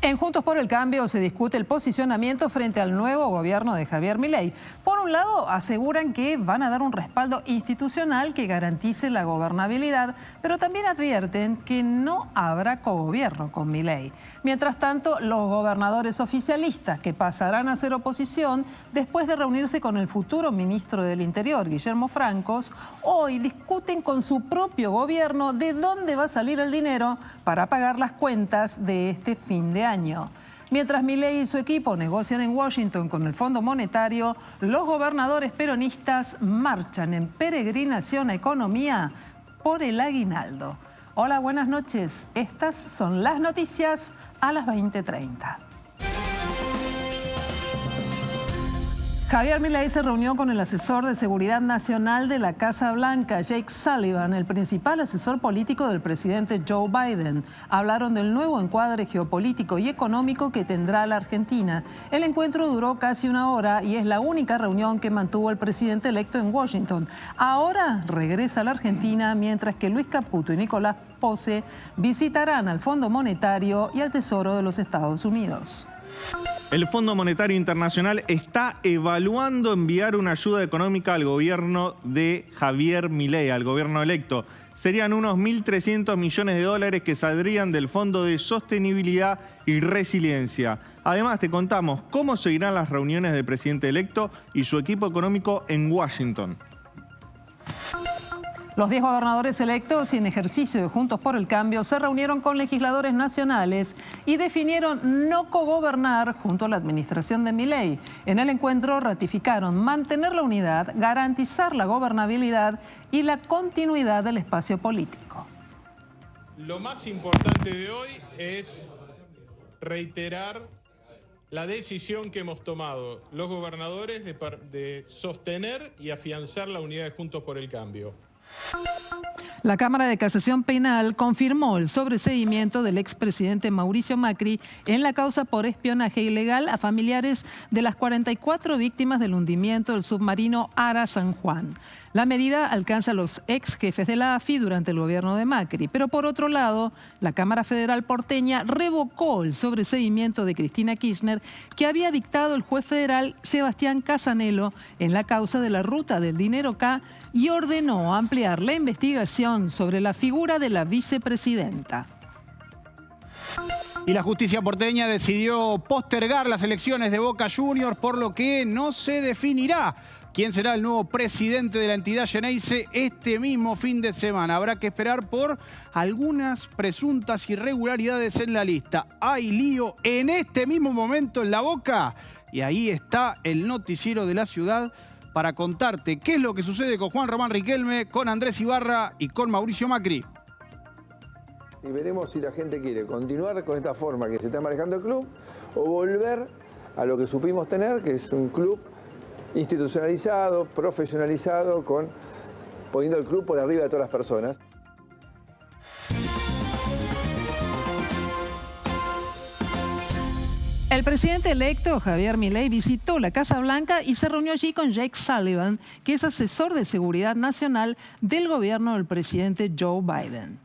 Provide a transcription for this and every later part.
En Juntos por el Cambio se discute el posicionamiento frente al nuevo gobierno de Javier Milei. Por un lado, aseguran que van a dar un respaldo institucional que garantice la gobernabilidad, pero también advierten que no habrá cogobierno con Milei. Mientras tanto, los gobernadores oficialistas, que pasarán a ser oposición después de reunirse con el futuro ministro del Interior, Guillermo Francos, hoy discuten con su propio gobierno de dónde va a salir el dinero para pagar las cuentas de este fin de año. Mientras Milei y su equipo negocian en Washington con el Fondo Monetario, los gobernadores peronistas marchan en peregrinación a Economía por el aguinaldo. Hola, buenas noches. Estas son las noticias a las 20:30. Javier Milei se reunió con el asesor de Seguridad Nacional de la Casa Blanca, Jake Sullivan, el principal asesor político del presidente Joe Biden. Hablaron del nuevo encuadre geopolítico y económico que tendrá la Argentina. El encuentro duró casi una hora y es la única reunión que mantuvo el presidente electo en Washington. Ahora regresa a la Argentina, mientras que Luis Caputo y Nicolás Pose visitarán al Fondo Monetario y al Tesoro de los Estados Unidos. El Fondo Monetario Internacional está evaluando enviar una ayuda económica al gobierno de Javier Milei, al gobierno electo. Serían unos 1.300 millones de dólares que saldrían del Fondo de Sostenibilidad y Resiliencia. Además, te contamos cómo seguirán las reuniones del presidente electo y su equipo económico en Washington. Los 10 gobernadores electos y en ejercicio de Juntos por el Cambio se reunieron con legisladores nacionales y definieron no cogobernar junto a la administración de Milei. En el encuentro ratificaron mantener la unidad, garantizar la gobernabilidad y la continuidad del espacio político. Lo más importante de hoy es reiterar la decisión que hemos tomado los gobernadores de sostener y afianzar la unidad de Juntos por el Cambio. La Cámara de Casación Penal confirmó el sobreseimiento del expresidente Mauricio Macri en la causa por espionaje ilegal a familiares de las 44 víctimas del hundimiento del submarino Ara San Juan. La medida alcanza a los ex jefes de la AFI durante el gobierno de Macri, pero por otro lado, la Cámara Federal porteña revocó el sobreseimiento de Cristina Kirchner que había dictado el juez federal Sebastián Casanello en la causa de la ruta del dinero K y ordenó ampliar la investigación sobre la figura de la vicepresidenta. Y la justicia porteña decidió postergar las elecciones de Boca Juniors, por lo que no se definirá quién será el nuevo presidente de la entidad Xeneize este mismo fin de semana. Habrá que esperar por algunas presuntas irregularidades en la lista. Hay lío en este mismo momento en La Boca y ahí está el noticiero de la ciudad para contarte qué es lo que sucede con Juan Román Riquelme, con Andrés Ibarra y con Mauricio Macri. Y veremos si la gente quiere continuar con esta forma que se está manejando el club o volver a lo que supimos tener, que es un club institucionalizado, profesionalizado, poniendo el club por arriba de todas las personas. El presidente electo, Javier Milei, visitó la Casa Blanca y se reunió allí con Jake Sullivan, que es asesor de seguridad nacional del gobierno del presidente Joe Biden.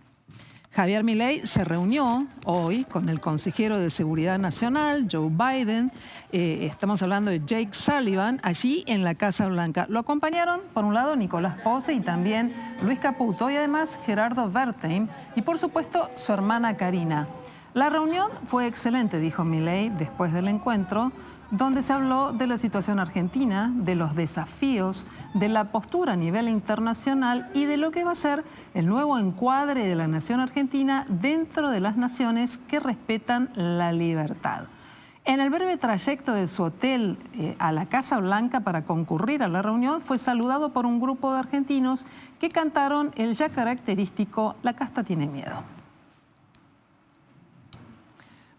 Javier Milei se reunió hoy con el consejero de Seguridad Nacional, Joe Biden. Estamos hablando de Jake Sullivan, allí en la Casa Blanca. Lo acompañaron, por un lado, Nicolás Pose y también Luis Caputo, y además Gerardo Wertheim y, por supuesto, su hermana Karina. La reunión fue excelente, dijo Milei después del encuentro, donde se habló de la situación argentina, de los desafíos, de la postura a nivel internacional y de lo que va a ser el nuevo encuadre de la nación argentina dentro de las naciones que respetan la libertad. En el breve trayecto de su hotel a la Casa Blanca para concurrir a la reunión, fue saludado por un grupo de argentinos que cantaron el ya característico La casta tiene miedo.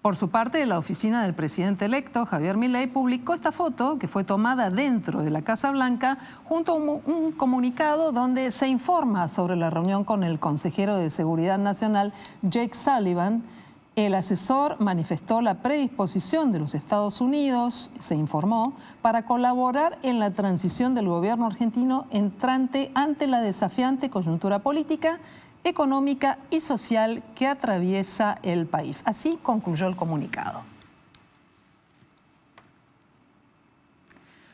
Por su parte, la oficina del presidente electo, Javier Milei, publicó esta foto que fue tomada dentro de la Casa Blanca junto a un comunicado donde se informa sobre la reunión con el consejero de Seguridad Nacional, Jake Sullivan. El asesor manifestó la predisposición de los Estados Unidos, se informó, para colaborar en la transición del gobierno argentino entrante ante la desafiante coyuntura política, económica y social que atraviesa el país. Así concluyó el comunicado.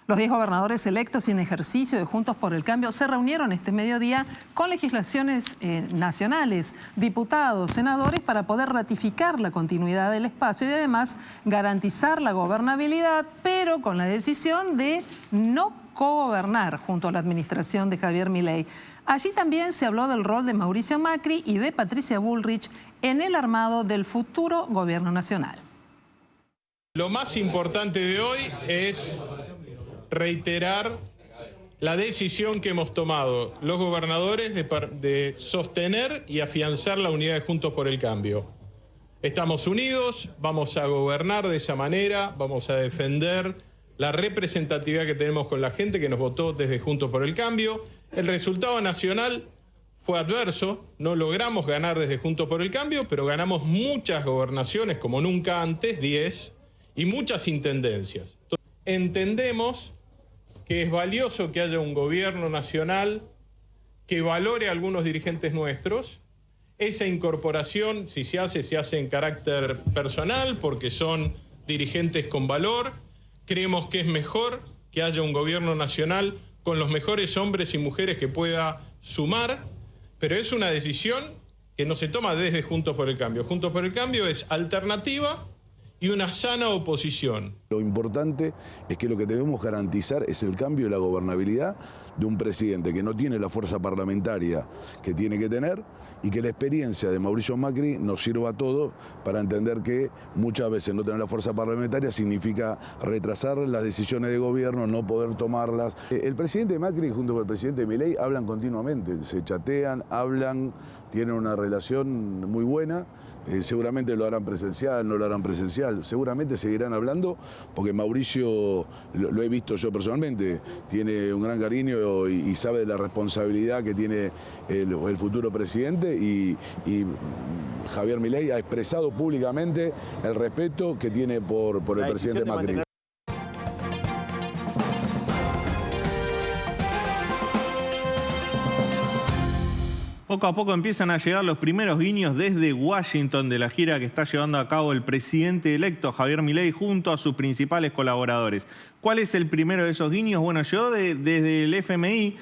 Los 10 gobernadores electos y en ejercicio de Juntos por el Cambio se reunieron este mediodía con legislaciones nacionales, diputados, senadores, para poder ratificar la continuidad del espacio y además garantizar la gobernabilidad, pero con la decisión de no cogobernar junto a la administración de Javier Milei. Allí también se habló del rol de Mauricio Macri y de Patricia Bullrich en el armado del futuro gobierno nacional. Lo más importante de hoy es reiterar la decisión que hemos tomado los gobernadores de sostener y afianzar la unidad de Juntos por el Cambio. Estamos unidos, vamos a gobernar de esa manera, vamos a defender la representatividad que tenemos con la gente que nos votó desde Juntos por el Cambio. El resultado nacional fue adverso, no logramos ganar desde Juntos por el Cambio, pero ganamos muchas gobernaciones como nunca antes, 10, y muchas intendencias. Entendemos que es valioso que haya un gobierno nacional que valore a algunos dirigentes nuestros. Esa incorporación, si se hace en carácter personal, porque son dirigentes con valor. Creemos que es mejor que haya un gobierno nacional con los mejores hombres y mujeres que pueda sumar, pero es una decisión que no se toma desde Juntos por el Cambio. Juntos por el Cambio es alternativa y una sana oposición. Lo importante es que lo que debemos garantizar es el cambio y la gobernabilidad de un presidente que no tiene la fuerza parlamentaria que tiene que tener y que la experiencia de Mauricio Macri nos sirva a todos para entender que muchas veces no tener la fuerza parlamentaria significa retrasar las decisiones de gobierno, no poder tomarlas. El presidente Macri junto con el presidente Milei hablan continuamente, se chatean, hablan, tienen una relación muy buena. Seguramente lo harán presencial, no lo harán presencial, seguramente seguirán hablando porque Mauricio, lo he visto yo personalmente, tiene un gran cariño y sabe de la responsabilidad que tiene el futuro presidente y Javier Milei ha expresado públicamente el respeto que tiene por el presidente Macri. Poco a poco empiezan a llegar los primeros guiños desde Washington de la gira que está llevando a cabo el presidente electo Javier Milei junto a sus principales colaboradores. ¿Cuál es el primero de esos guiños? Bueno, llegó desde el FMI,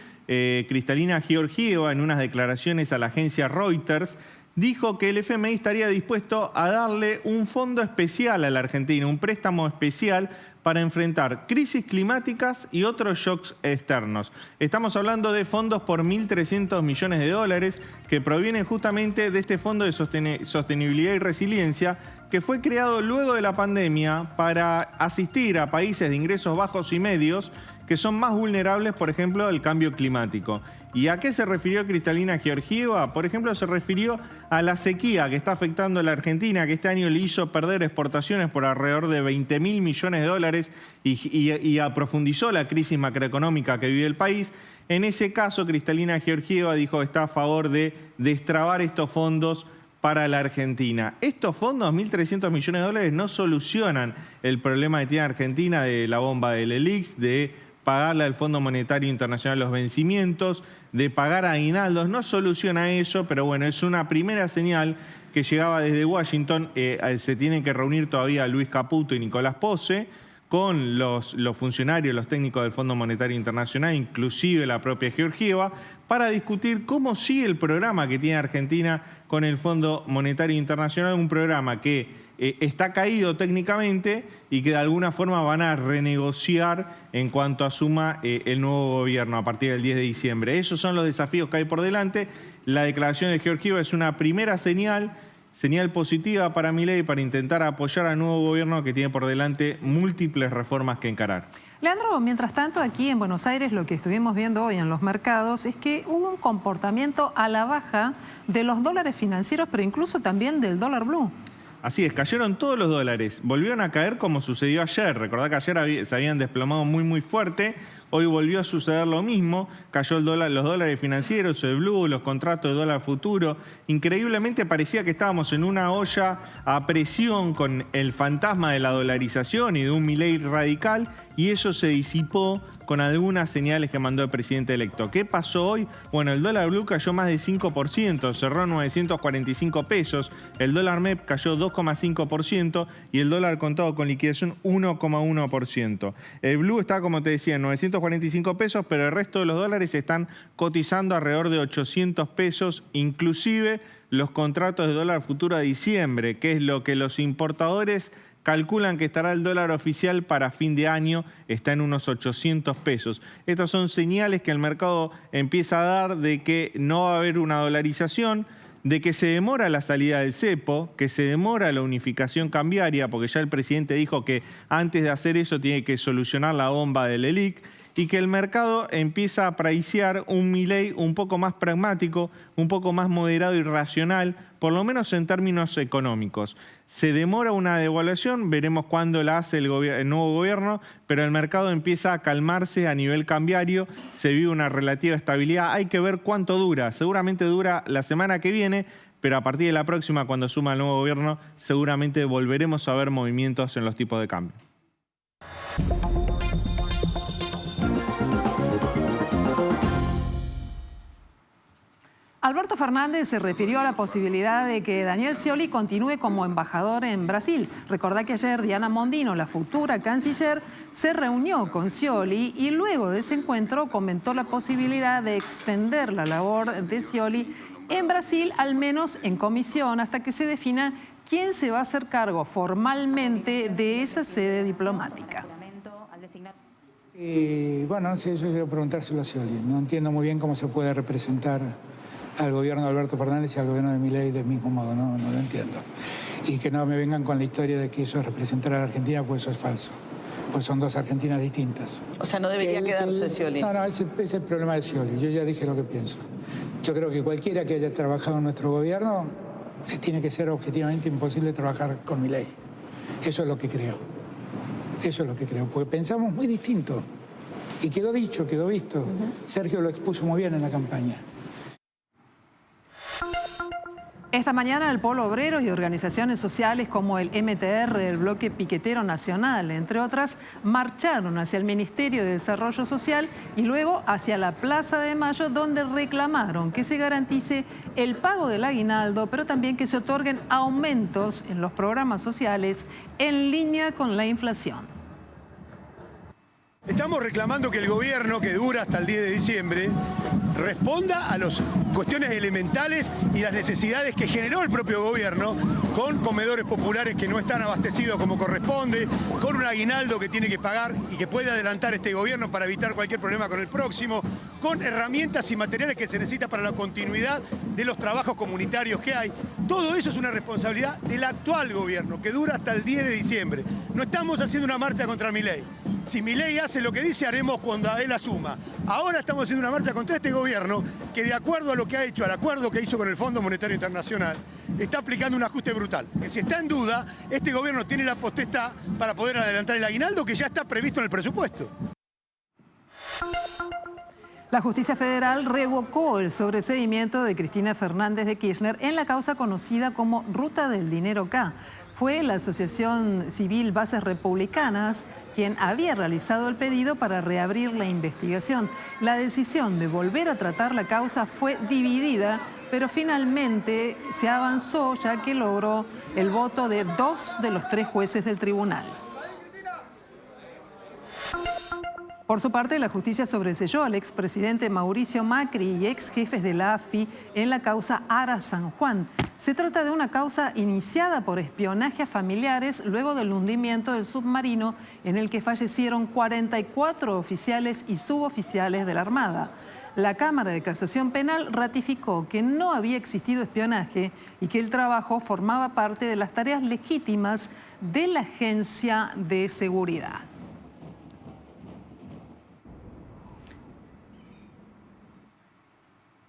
Kristalina Georgieva, en unas declaraciones a la agencia Reuters, dijo que el FMI estaría dispuesto a darle un fondo especial a la Argentina, un préstamo especial para enfrentar crisis climáticas y otros shocks externos. Estamos hablando de fondos por 1.300 millones de dólares que provienen justamente de este Fondo de Sostenibilidad y Resiliencia que fue creado luego de la pandemia para asistir a países de ingresos bajos y medios que son más vulnerables, por ejemplo, al cambio climático. ¿Y a qué se refirió Kristalina Georgieva? Por ejemplo, se refirió a la sequía que está afectando a la Argentina, que este año le hizo perder exportaciones por alrededor de 20.000 millones de dólares y aprofundizó la crisis macroeconómica que vive el país. En ese caso, Kristalina Georgieva dijo que está a favor de destrabar estos fondos para la Argentina. Estos fondos, 1.300 millones de dólares, no solucionan el problema que tiene Argentina de la bomba del ELIX, de pagarle al Fondo Monetario Internacional los vencimientos, de pagar aguinaldos, no soluciona eso, pero bueno, es una primera señal que llegaba desde Washington. Se tienen que reunir todavía Luis Caputo y Nicolás Posse con los funcionarios, los técnicos del Fondo Monetario Internacional, inclusive la propia Georgieva, para discutir cómo sigue el programa que tiene Argentina con el Fondo Monetario Internacional, un programa que está caído técnicamente y que de alguna forma van a renegociar en cuanto asuma el nuevo gobierno a partir del 10 de diciembre. Esos son los desafíos que hay por delante. La declaración de Georgieva es una primera señal positiva para Milei para intentar apoyar al nuevo gobierno que tiene por delante múltiples reformas que encarar. Leandro, mientras tanto, aquí en Buenos Aires lo que estuvimos viendo hoy en los mercados es que hubo un comportamiento a la baja de los dólares financieros, pero incluso también del dólar blue. Así es, cayeron todos los dólares. Volvieron a caer como sucedió ayer. Recordá que ayer se habían desplomado muy fuerte. Hoy volvió a suceder lo mismo. Cayó el dólar, los dólares financieros, el blue, los contratos de dólar futuro. Increíblemente parecía que estábamos en una olla a presión con el fantasma de la dolarización y de un Milei radical, y eso se disipó con algunas señales que mandó el presidente electo. ¿Qué pasó hoy? Bueno, el dólar blue cayó más de 5%, cerró en 945 pesos. El dólar MEP cayó 2,5% y el dólar contado con liquidación 1,1%. El blue está, como te decía, en 945 pesos, pero el resto de los dólares están cotizando alrededor de 800 pesos, inclusive los contratos de dólar futuro a diciembre, que es lo que los importadores calculan que estará el dólar oficial para fin de año, está en unos 800 pesos. Estas son señales que el mercado empieza a dar de que no va a haber una dolarización, de que se demora la salida del cepo, que se demora la unificación cambiaria, porque ya el presidente dijo que antes de hacer eso tiene que solucionar la bomba del ELIC, y que el mercado empieza a pricear un Milei un poco más pragmático, un poco más moderado y racional, por lo menos en términos económicos. Se demora una devaluación, veremos cuándo la hace el nuevo gobierno, pero el mercado empieza a calmarse a nivel cambiario, se vive una relativa estabilidad. Hay que ver cuánto dura, seguramente dura la semana que viene, pero a partir de la próxima, cuando suma el nuevo gobierno, seguramente volveremos a ver movimientos en los tipos de cambio. Alberto Fernández se refirió a la posibilidad de que Daniel Scioli continúe como embajador en Brasil. Recordá que ayer Diana Mondino, la futura canciller, se reunió con Scioli y luego de ese encuentro comentó la posibilidad de extender la labor de Scioli en Brasil, al menos en comisión, hasta que se defina quién se va a hacer cargo formalmente de esa sede diplomática. Bueno, no sé, yo quiero preguntárselo a Scioli. No entiendo muy bien cómo se puede representar al gobierno de Alberto Fernández y al gobierno de Milei del mismo modo, no lo entiendo. Y que no me vengan con la historia de que eso es representar a la Argentina, pues eso es falso. Pues son dos Argentinas distintas. O sea, no debería quedarse Scioli. No, ese es el problema de Scioli. Yo ya dije lo que pienso. Yo creo que cualquiera que haya trabajado en nuestro gobierno tiene que ser objetivamente imposible trabajar con Milei. Eso es lo que creo. Eso es lo que creo, porque pensamos muy distinto. Y quedó dicho, quedó visto. Sergio lo expuso muy bien en la campaña. Esta mañana el Polo Obrero y organizaciones sociales como el MTR, el Bloque Piquetero Nacional, entre otras, marcharon hacia el Ministerio de Desarrollo Social y luego hacia la Plaza de Mayo, donde reclamaron que se garantice el pago del aguinaldo, pero también que se otorguen aumentos en los programas sociales en línea con la inflación. Estamos reclamando que el gobierno, que dura hasta el 10 de diciembre, responda a las cuestiones elementales y las necesidades que generó el propio gobierno, con comedores populares que no están abastecidos como corresponde, con un aguinaldo que tiene que pagar y que puede adelantar este gobierno para evitar cualquier problema con el próximo, con herramientas y materiales que se necesitan para la continuidad de los trabajos comunitarios que hay. Todo eso es una responsabilidad del actual gobierno, que dura hasta el 10 de diciembre. No estamos haciendo una marcha contra Milei. Si Milei hace lo que dice, haremos cuando él asuma. Ahora estamos haciendo una marcha contra este gobierno que, de acuerdo a lo que ha hecho, al acuerdo que hizo con el Fondo Monetario Internacional, está aplicando un ajuste brutal. Que si está en duda, este gobierno tiene la potestad para poder adelantar el aguinaldo que ya está previsto en el presupuesto. La justicia federal revocó el sobreseimiento de Cristina Fernández de Kirchner en la causa conocida como Ruta del Dinero K. Fue la Asociación Civil Bases Republicanas quien había realizado el pedido para reabrir la investigación. La decisión de volver a tratar la causa fue dividida, pero finalmente se avanzó ya que logró el voto de 2 de los 3 jueces del tribunal. Por su parte, la justicia sobreseyó al expresidente Mauricio Macri y ex jefes de la AFI en la causa Ara San Juan. Se trata de una causa iniciada por espionaje a familiares luego del hundimiento del submarino en el que fallecieron 44 oficiales y suboficiales de la Armada. La Cámara de Casación Penal ratificó que no había existido espionaje y que el trabajo formaba parte de las tareas legítimas de la Agencia de Seguridad.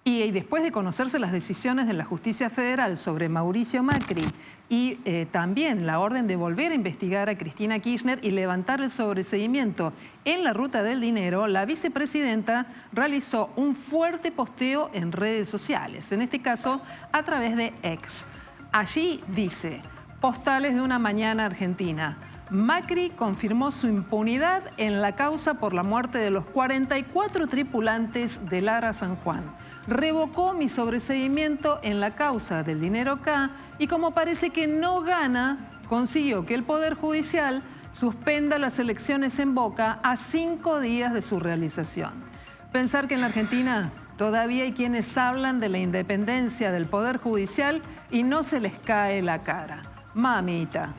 Y día y después de conocerse las decisiones de la Justicia Federal sobre Mauricio Macri y también la orden de volver a investigar a Cristina Kirchner y levantar el sobreseguimiento en la ruta del dinero, la vicepresidenta realizó un fuerte posteo en redes sociales, en este caso a través de X. Allí dice: postales de una mañana argentina. Macri confirmó su impunidad en la causa por la muerte de los 44 tripulantes del ARA San Juan. Revocó mi sobreseguimiento en la causa del dinero K y como parece que no gana, consiguió que el Poder Judicial suspenda las elecciones en Boca a 5 días de su realización. Pensar que en la Argentina todavía hay quienes hablan de la independencia del Poder Judicial y no se les cae la cara. Mamita.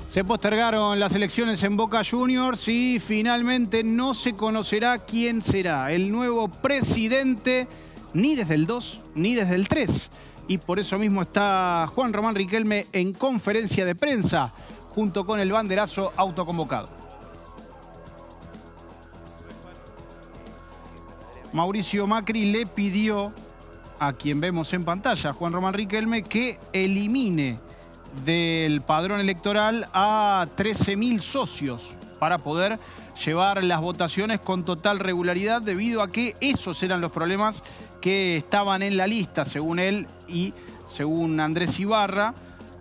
Se postergaron las elecciones en Boca Juniors y finalmente no se conocerá quién será el nuevo presidente ni desde el 2 ni desde el 3. Y por eso mismo está Juan Román Riquelme en conferencia de prensa junto con el banderazo autoconvocado. Mauricio Macri le pidió a quien vemos en pantalla, Juan Román Riquelme, que elimine del padrón electoral a 13.000 socios para poder llevar las votaciones con total regularidad, debido a que esos eran los problemas que estaban en la lista, según él y según Andrés Ibarra,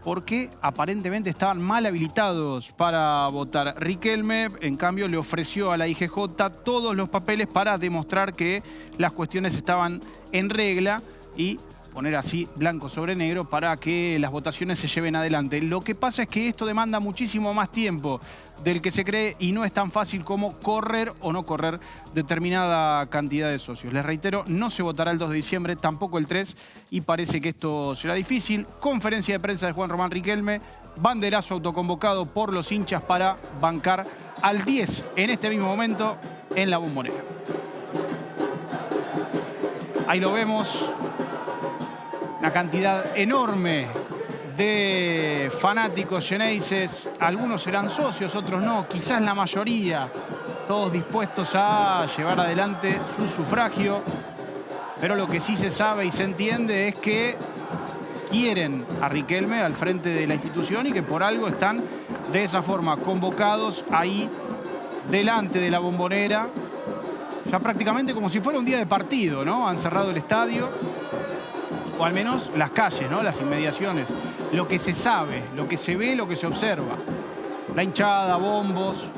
porque aparentemente estaban mal habilitados para votar. Riquelme, en cambio, le ofreció a la IGJ todos los papeles para demostrar que las cuestiones estaban en regla y poner así blanco sobre negro para que las votaciones se lleven adelante. Lo que pasa es que esto demanda muchísimo más tiempo del que se cree y no es tan fácil como correr o no correr determinada cantidad de socios. Les reitero, no se votará el 2 de diciembre, tampoco el 3, y parece que esto será difícil. Conferencia de prensa de Juan Román Riquelme, banderazo autoconvocado por los hinchas para bancar al 10 en este mismo momento en la Bombonera. Ahí lo vemos. Una cantidad enorme de fanáticos xeneises. Algunos serán socios, otros no. Quizás la mayoría. Todos dispuestos a llevar adelante su sufragio. Pero lo que sí se sabe y se entiende es que quieren a Riquelme al frente de la institución y que por algo están de esa forma convocados ahí delante de la Bombonera. Ya prácticamente como si fuera un día de partido, ¿no? Han cerrado el estadio. O al menos las calles, ¿no? Las inmediaciones. Lo que se sabe, lo que se ve, lo que se observa. La hinchada, bombos.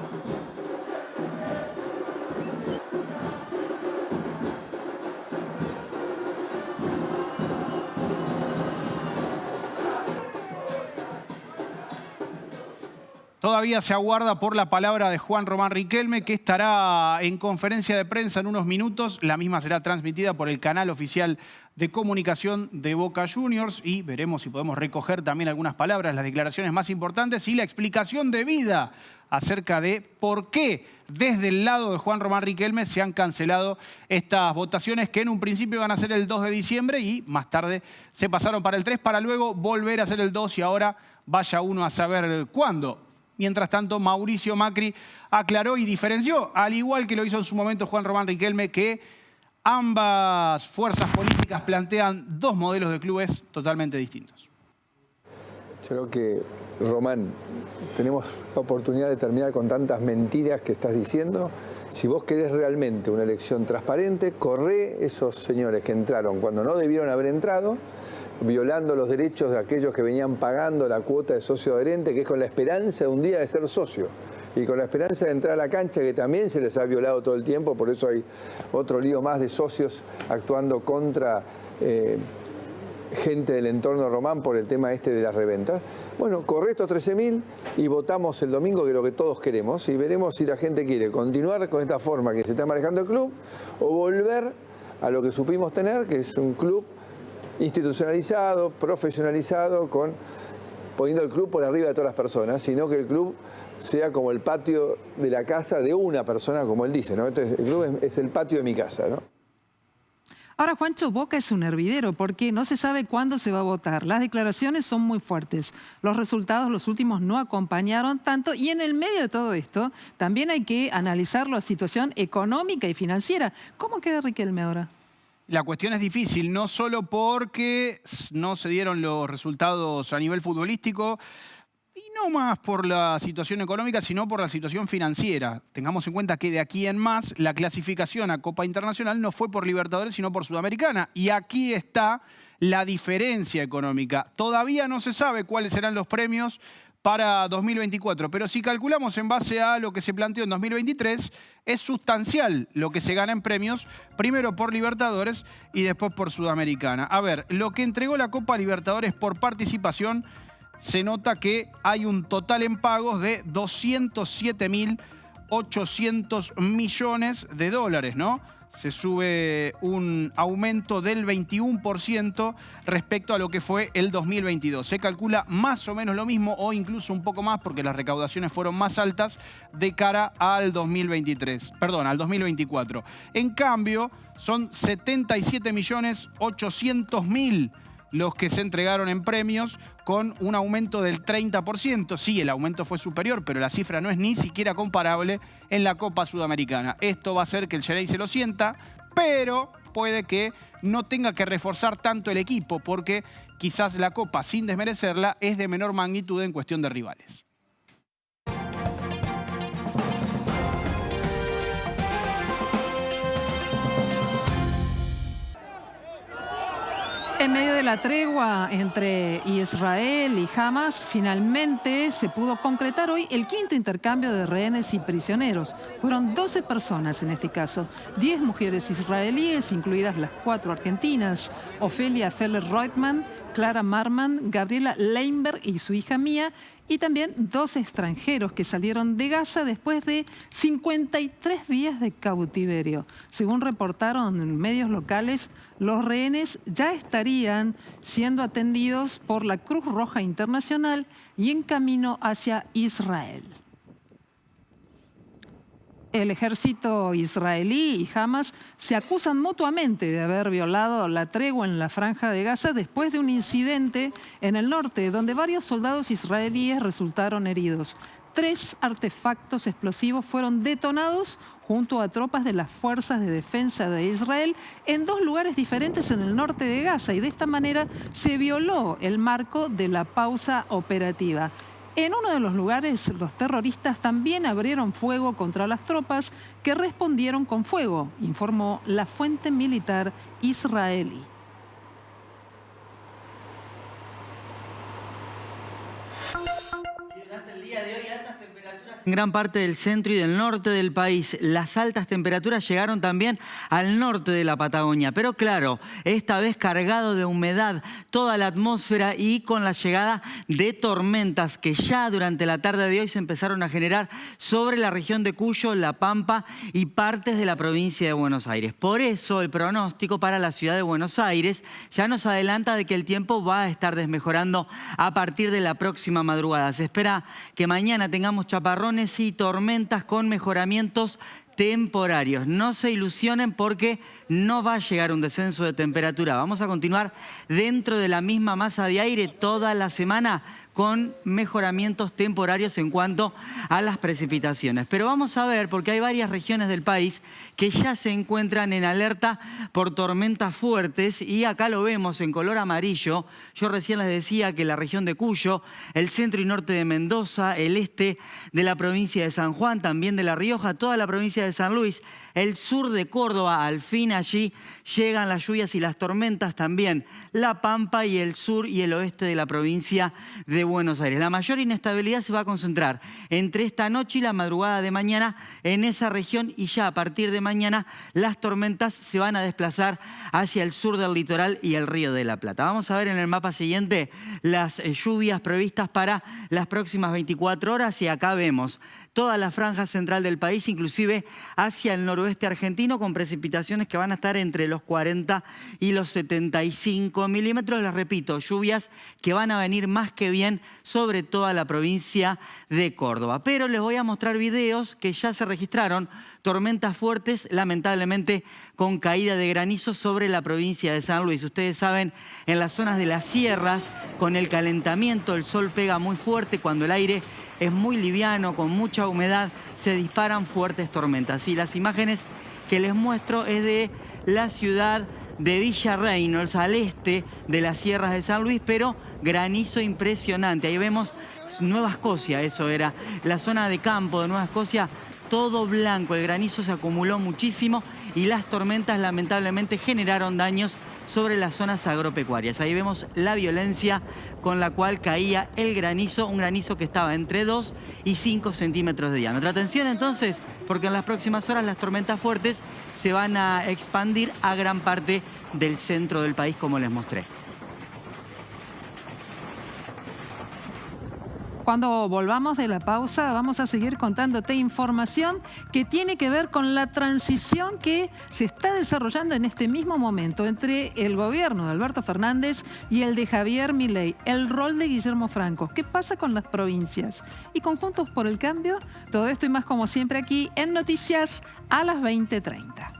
Todavía se aguarda por la palabra de Juan Román Riquelme, que estará en conferencia de prensa en unos minutos. La misma será transmitida por el canal oficial de comunicación de Boca Juniors y veremos si podemos recoger también algunas palabras, las declaraciones más importantes y la explicación de vida acerca de por qué desde el lado de Juan Román Riquelme se han cancelado estas votaciones que en un principio iban a ser el 2 de diciembre y más tarde se pasaron para el 3 para luego volver a ser el 2 y ahora vaya uno a saber cuándo. Mientras tanto, Mauricio Macri aclaró y diferenció, al igual que lo hizo en su momento Juan Román Riquelme, que ambas fuerzas políticas plantean dos modelos de clubes totalmente distintos. Yo creo que, Román, tenemos la oportunidad de terminar con tantas mentiras que estás diciendo. Si vos querés realmente una elección transparente, corre esos señores que entraron cuando no debieron haber entrado, violando los derechos de aquellos que venían pagando la cuota de socio adherente, que es con la esperanza de un día de ser socio. Y con la esperanza de entrar a la cancha, que también se les ha violado todo el tiempo, por eso hay otro lío más de socios actuando contra gente del entorno Román por el tema este de las reventas. Bueno, corre estos 13.000 y votamos el domingo, que es lo que todos queremos, y veremos si la gente quiere continuar con esta forma que se está manejando el club o volver a lo que supimos tener, que es un club institucionalizado, profesionalizado, poniendo el club por arriba de todas las personas, sino que el club sea como el patio de la casa de una persona, como él dice, ¿no? Entonces, el club es el patio de mi casa, ¿no? Ahora, Juancho, Boca es un hervidero porque no se sabe cuándo se va a votar. Las declaraciones son muy fuertes. Los resultados, los últimos, no acompañaron tanto. Y en el medio de todo esto, también hay que analizar la situación económica y financiera. ¿Cómo queda Riquelme ahora? La cuestión es difícil, no solo porque no se dieron los resultados a nivel futbolístico, y no más por la situación económica, sino por la situación financiera. Tengamos en cuenta que de aquí en más, la clasificación a Copa Internacional no fue por Libertadores, sino por Sudamericana. Y aquí está la diferencia económica. Todavía no se sabe cuáles serán los premios para 2024, pero si calculamos en base a lo que se planteó en 2023, es sustancial lo que se gana en premios, primero por Libertadores y después por Sudamericana. A ver, lo que entregó la Copa Libertadores por participación, se nota que hay un total en pagos de 207.800 millones de dólares, ¿no? Se sube un aumento del 21% respecto a lo que fue el 2022. Se calcula más o menos lo mismo o incluso un poco más porque las recaudaciones fueron más altas de cara al 2024. En cambio, son 77.800.000 los que se entregaron en premios con un aumento del 30%. Sí, el aumento fue superior, pero la cifra no es ni siquiera comparable en la Copa Sudamericana. Esto va a hacer que el Xerei se lo sienta, pero puede que no tenga que reforzar tanto el equipo, porque quizás la Copa, sin desmerecerla, es de menor magnitud en cuestión de rivales. En medio de la tregua entre Israel y Hamas, finalmente se pudo concretar hoy el quinto intercambio de rehenes y prisioneros. Fueron 12 personas en este caso, 10 mujeres israelíes, incluidas las 4 argentinas, Ofelia Feller-Reutemann, Clara Marman, Gabriela Leinberg y su hija Mía, y también 2 extranjeros que salieron de Gaza después de 53 días de cautiverio. Según reportaron medios locales, los rehenes ya estarían siendo atendidos por la Cruz Roja Internacional y en camino hacia Israel. El ejército israelí y Hamas se acusan mutuamente de haber violado la tregua en la Franja de Gaza después de un incidente en el norte, donde varios soldados israelíes resultaron heridos. 3 artefactos explosivos fueron detonados junto a tropas de las Fuerzas de Defensa de Israel en 2 lugares diferentes en el norte de Gaza, y de esta manera se violó el marco de la pausa operativa. En uno de los lugares, los terroristas también abrieron fuego contra las tropas que respondieron con fuego, informó la fuente militar israelí. Durante el día de hoy, altas temperaturas en gran parte del centro y del norte del país. Las altas temperaturas llegaron también al norte de la Patagonia, pero claro, esta vez cargado de humedad toda la atmósfera y con la llegada de tormentas que ya durante la tarde de hoy se empezaron a generar sobre la región de Cuyo, La Pampa y partes de la provincia de Buenos Aires. Por eso el pronóstico para la ciudad de Buenos Aires ya nos adelanta de que el tiempo va a estar desmejorando a partir de la próxima madrugada. Se espera que mañana tengamos chaparrones y tormentas con mejoramientos temporarios. No se ilusionen porque no va a llegar un descenso de temperatura. Vamos a continuar dentro de la misma masa de aire toda la semana con mejoramientos temporarios en cuanto a las precipitaciones. Pero vamos a ver, porque hay varias regiones del país que ya se encuentran en alerta por tormentas fuertes, y acá lo vemos en color amarillo. Yo recién les decía que la región de Cuyo, el centro y norte de Mendoza, el este de la provincia de San Juan, también de La Rioja, toda la provincia de San Luis, el sur de Córdoba, al fin allí llegan las lluvias y las tormentas también. La Pampa y el sur y el oeste de la provincia de Buenos Aires. La mayor inestabilidad se va a concentrar entre esta noche y la madrugada de mañana en esa región, y ya a partir de mañana las tormentas se van a desplazar hacia el sur del litoral y el Río de la Plata. Vamos a ver en el mapa siguiente las lluvias previstas para las próximas 24 horas y acá vemos toda la franja central del país, inclusive hacia el noroeste argentino, con precipitaciones que van a estar entre los 40 y los 75 milímetros. Les repito, lluvias que van a venir más que bien sobre toda la provincia de Córdoba. Pero les voy a mostrar videos que ya se registraron, tormentas fuertes, lamentablemente con caída de granizo sobre la provincia de San Luis. Ustedes saben, en las zonas de las sierras, con el calentamiento, el sol pega muy fuerte, cuando el aire es muy liviano, con mucha humedad, se disparan fuertes tormentas. Y las imágenes que les muestro es de la ciudad de Villa Reynolds, al este de las sierras de San Luis, pero granizo impresionante. Ahí vemos Nueva Escocia, eso era la zona de campo de Nueva Escocia, todo blanco, el granizo se acumuló muchísimo y las tormentas lamentablemente generaron daños sobre las zonas agropecuarias. Ahí vemos la violencia con la cual caía el granizo, un granizo que estaba entre 2 y 5 centímetros de diámetro. Atención entonces, porque en las próximas horas las tormentas fuertes se van a expandir a gran parte del centro del país, como les mostré. Cuando volvamos de la pausa, vamos a seguir contándote información que tiene que ver con la transición que se está desarrollando en este mismo momento entre el gobierno de Alberto Fernández y el de Javier Milei, el rol de Guillermo Franco. ¿Qué pasa con las provincias? Y con Juntos por el Cambio, todo esto y más como siempre aquí en Noticias a las 20:30.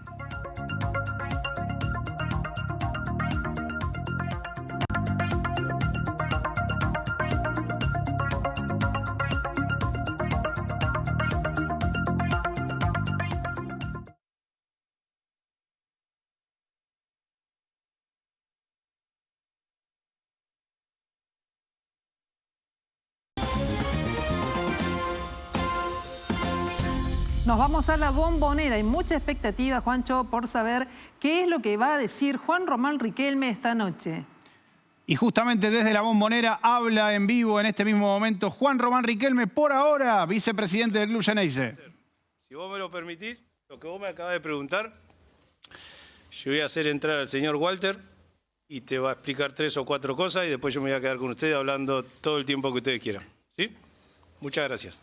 Nos vamos a la Bombonera. Hay mucha expectativa, Juancho, por saber qué es lo que va a decir Juan Román Riquelme esta noche. Y justamente desde la Bombonera habla en vivo en este mismo momento Juan Román Riquelme, por ahora vicepresidente del Club Xeneize. Si vos me lo permitís, lo que vos me acabas de preguntar, yo voy a hacer entrar al señor Walter y te va a explicar 3 o 4 cosas y después yo me voy a quedar con ustedes hablando todo el tiempo que ustedes quieran. ¿Sí? Muchas gracias.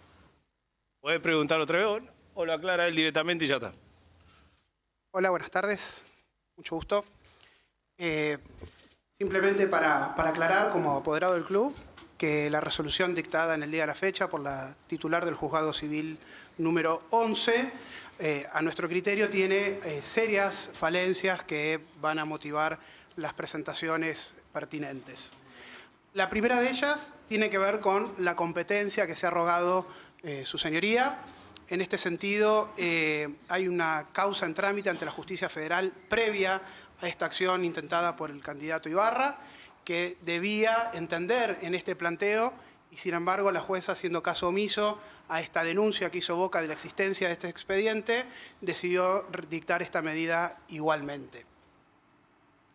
¿Podés preguntar otra vez o lo aclara él directamente y ya está? Hola, buenas tardes. Mucho gusto. Simplemente para aclarar, como apoderado del club, que la resolución dictada en el día de la fecha por la titular del Juzgado Civil número 11, a nuestro criterio tiene serias falencias que van a motivar las presentaciones pertinentes. La primera de ellas tiene que ver con la competencia que se ha arrogado su señoría. En este sentido, hay una causa en trámite ante la Justicia Federal previa a esta acción intentada por el candidato Ibarra, que debía entender en este planteo y, sin embargo, la jueza, haciendo caso omiso a esta denuncia que hizo Boca de la existencia de este expediente, decidió dictar esta medida igualmente.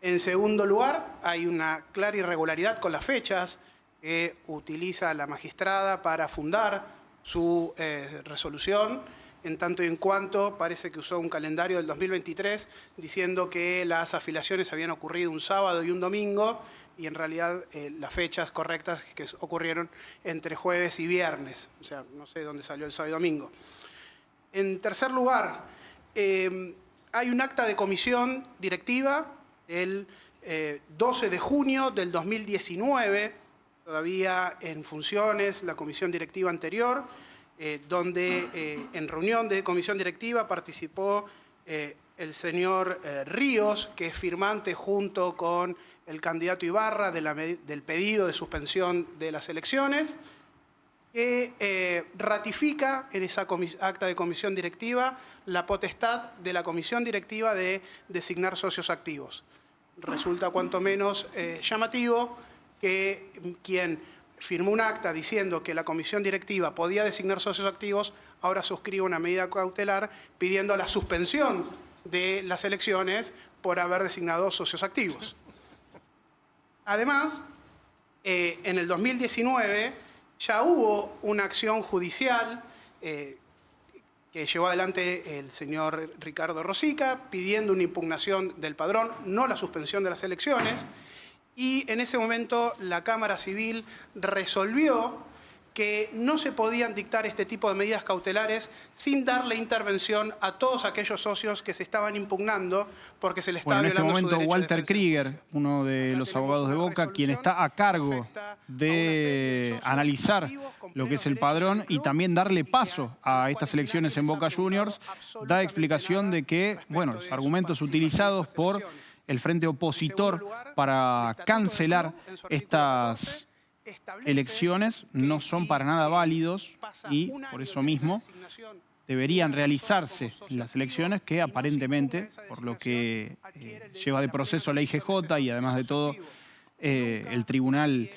En segundo lugar, hay una clara irregularidad con las fechas que utiliza la magistrada para fundar su resolución, en tanto y en cuanto parece que usó un calendario del 2023 diciendo que las afiliaciones habían ocurrido un sábado y un domingo y en realidad las fechas correctas que ocurrieron entre jueves y viernes. O sea, no sé dónde salió el sábado y domingo. En tercer lugar, hay un acta de comisión directiva el 12 de junio del 2019, todavía en funciones la comisión directiva anterior, donde en reunión de comisión directiva participó el señor Ríos, que es firmante junto con el candidato Ibarra del pedido de suspensión de las elecciones, que ratifica en esa acta de comisión directiva la potestad de la comisión directiva de designar socios activos. Resulta cuanto menos llamativo que quien firmó un acta diciendo que la comisión directiva podía designar socios activos, ahora suscribe una medida cautelar pidiendo la suspensión de las elecciones por haber designado socios activos. Además, en el 2019 ya hubo una acción judicial que llevó adelante el señor Ricardo Rosica pidiendo una impugnación del padrón, no la suspensión de las elecciones. Y en ese momento la Cámara Civil resolvió que no se podían dictar este tipo de medidas cautelares sin darle intervención a todos aquellos socios que se estaban impugnando porque se les estaba violando su derecho. En este momento, Walter Krieger, uno de los abogados de Boca, quien está a cargo de analizar lo que es el padrón y también darle paso a estas elecciones en Boca Juniors, da explicación de que, bueno, los argumentos utilizados por el frente opositor para cancelar estas elecciones no son para nada válidos y, por eso mismo, deberían realizarse las elecciones que aparentemente, por lo que lleva de proceso la IGJ y además de todo el tribunal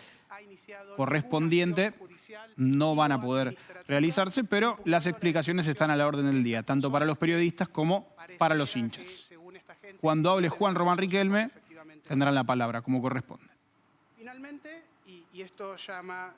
correspondiente, no van a poder realizarse, pero las explicaciones están a la orden del día, tanto para los periodistas como para los hinchas. Cuando hable Juan Román Riquelme, tendrán la palabra, como corresponde. Finalmente, y esto llama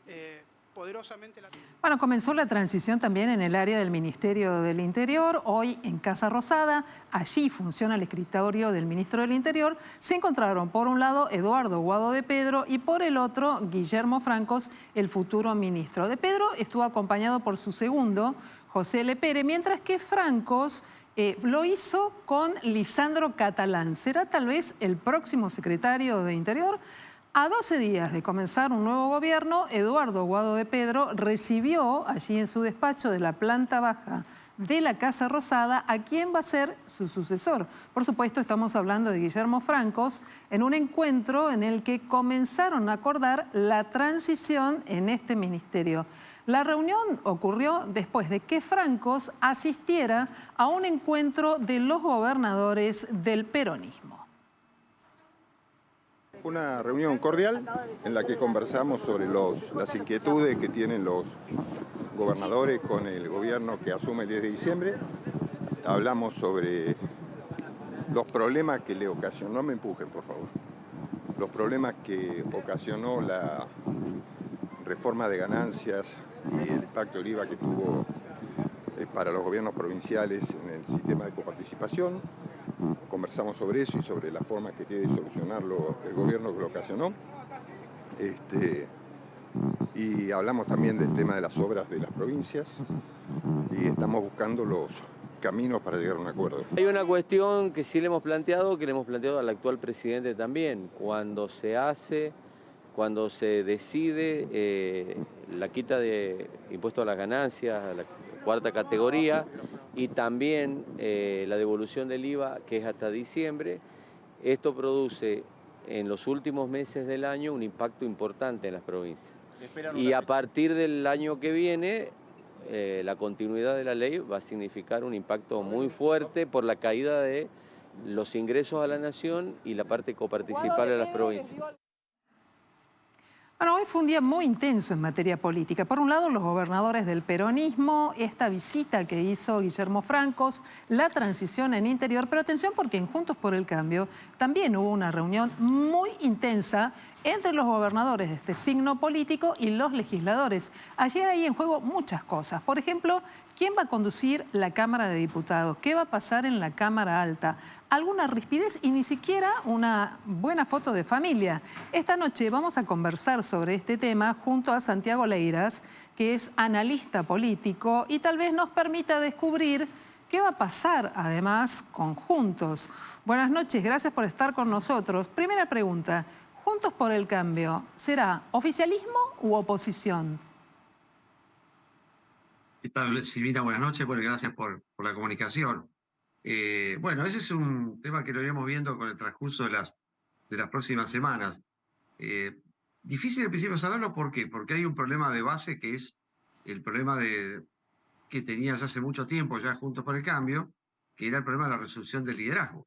poderosamente la atención. Bueno, comenzó la transición también en el área del Ministerio del Interior. Hoy en Casa Rosada, allí funciona el escritorio del Ministro del Interior. Se encontraron por un lado Eduardo Guado de Pedro y por el otro Guillermo Francos, el futuro ministro. De Pedro estuvo acompañado por su segundo, José Lepere, mientras que Francos lo hizo con Lisandro Catalán. ¿Será tal vez el próximo secretario de Interior? A 12 días de comenzar un nuevo gobierno, Eduardo Guado de Pedro recibió allí en su despacho de la planta baja de la Casa Rosada a quien va a ser su sucesor. Por supuesto, estamos hablando de Guillermo Francos en un encuentro en el que comenzaron a acordar la transición en este ministerio. La reunión ocurrió después de que Francos asistiera a un encuentro de los gobernadores del peronismo. Una reunión cordial en la que conversamos sobre las inquietudes que tienen los gobernadores con el gobierno que asume el 10 de diciembre. Hablamos sobre los problemas que le ocasionó, no me empujen por favor, los problemas que ocasionó la reforma de ganancias y el impacto del IVA que tuvo para los gobiernos provinciales en el sistema de coparticipación. Conversamos sobre eso y sobre la forma que tiene de solucionarlo el gobierno que lo ocasionó. Y hablamos también del tema de las obras de las provincias y estamos buscando los caminos para llegar a un acuerdo. Hay una cuestión que sí le hemos planteado, que le hemos planteado al actual presidente también. Cuando se decide la quita de impuesto a las ganancias, a la cuarta categoría, y también la devolución del IVA, que es hasta diciembre, esto produce en los últimos meses del año un impacto importante en las provincias. Y a partir del año que viene, la continuidad de la ley va a significar un impacto muy fuerte por la caída de los ingresos a la nación y la parte coparticipal de las provincias. Bueno, hoy fue un día muy intenso en materia política. Por un lado, los gobernadores del peronismo, esta visita que hizo Guillermo Francos, la transición en Interior, pero atención porque en Juntos por el Cambio también hubo una reunión muy intensa entre los gobernadores de este signo político y los legisladores. Allí hay en juego muchas cosas. Por ejemplo, ¿quién va a conducir la Cámara de Diputados? ¿Qué va a pasar en la Cámara Alta? Alguna rispidez y ni siquiera una buena foto de familia. Esta noche vamos a conversar sobre este tema junto a Santiago Leiras, que es analista político y tal vez nos permita descubrir qué va a pasar además con Juntos. Buenas noches, gracias por estar con nosotros. Primera pregunta, Juntos por el Cambio, ¿será oficialismo u oposición? ¿Qué tal, Silvina? Buenas noches, bueno, gracias por la comunicación. Bueno, ese es un tema que lo iremos viendo con el transcurso de las próximas semanas. Difícil al principio saberlo, ¿por qué? Porque hay un problema de base que es el problema que tenía ya hace mucho tiempo, ya Juntos por el Cambio, que era el problema de la resolución del liderazgo.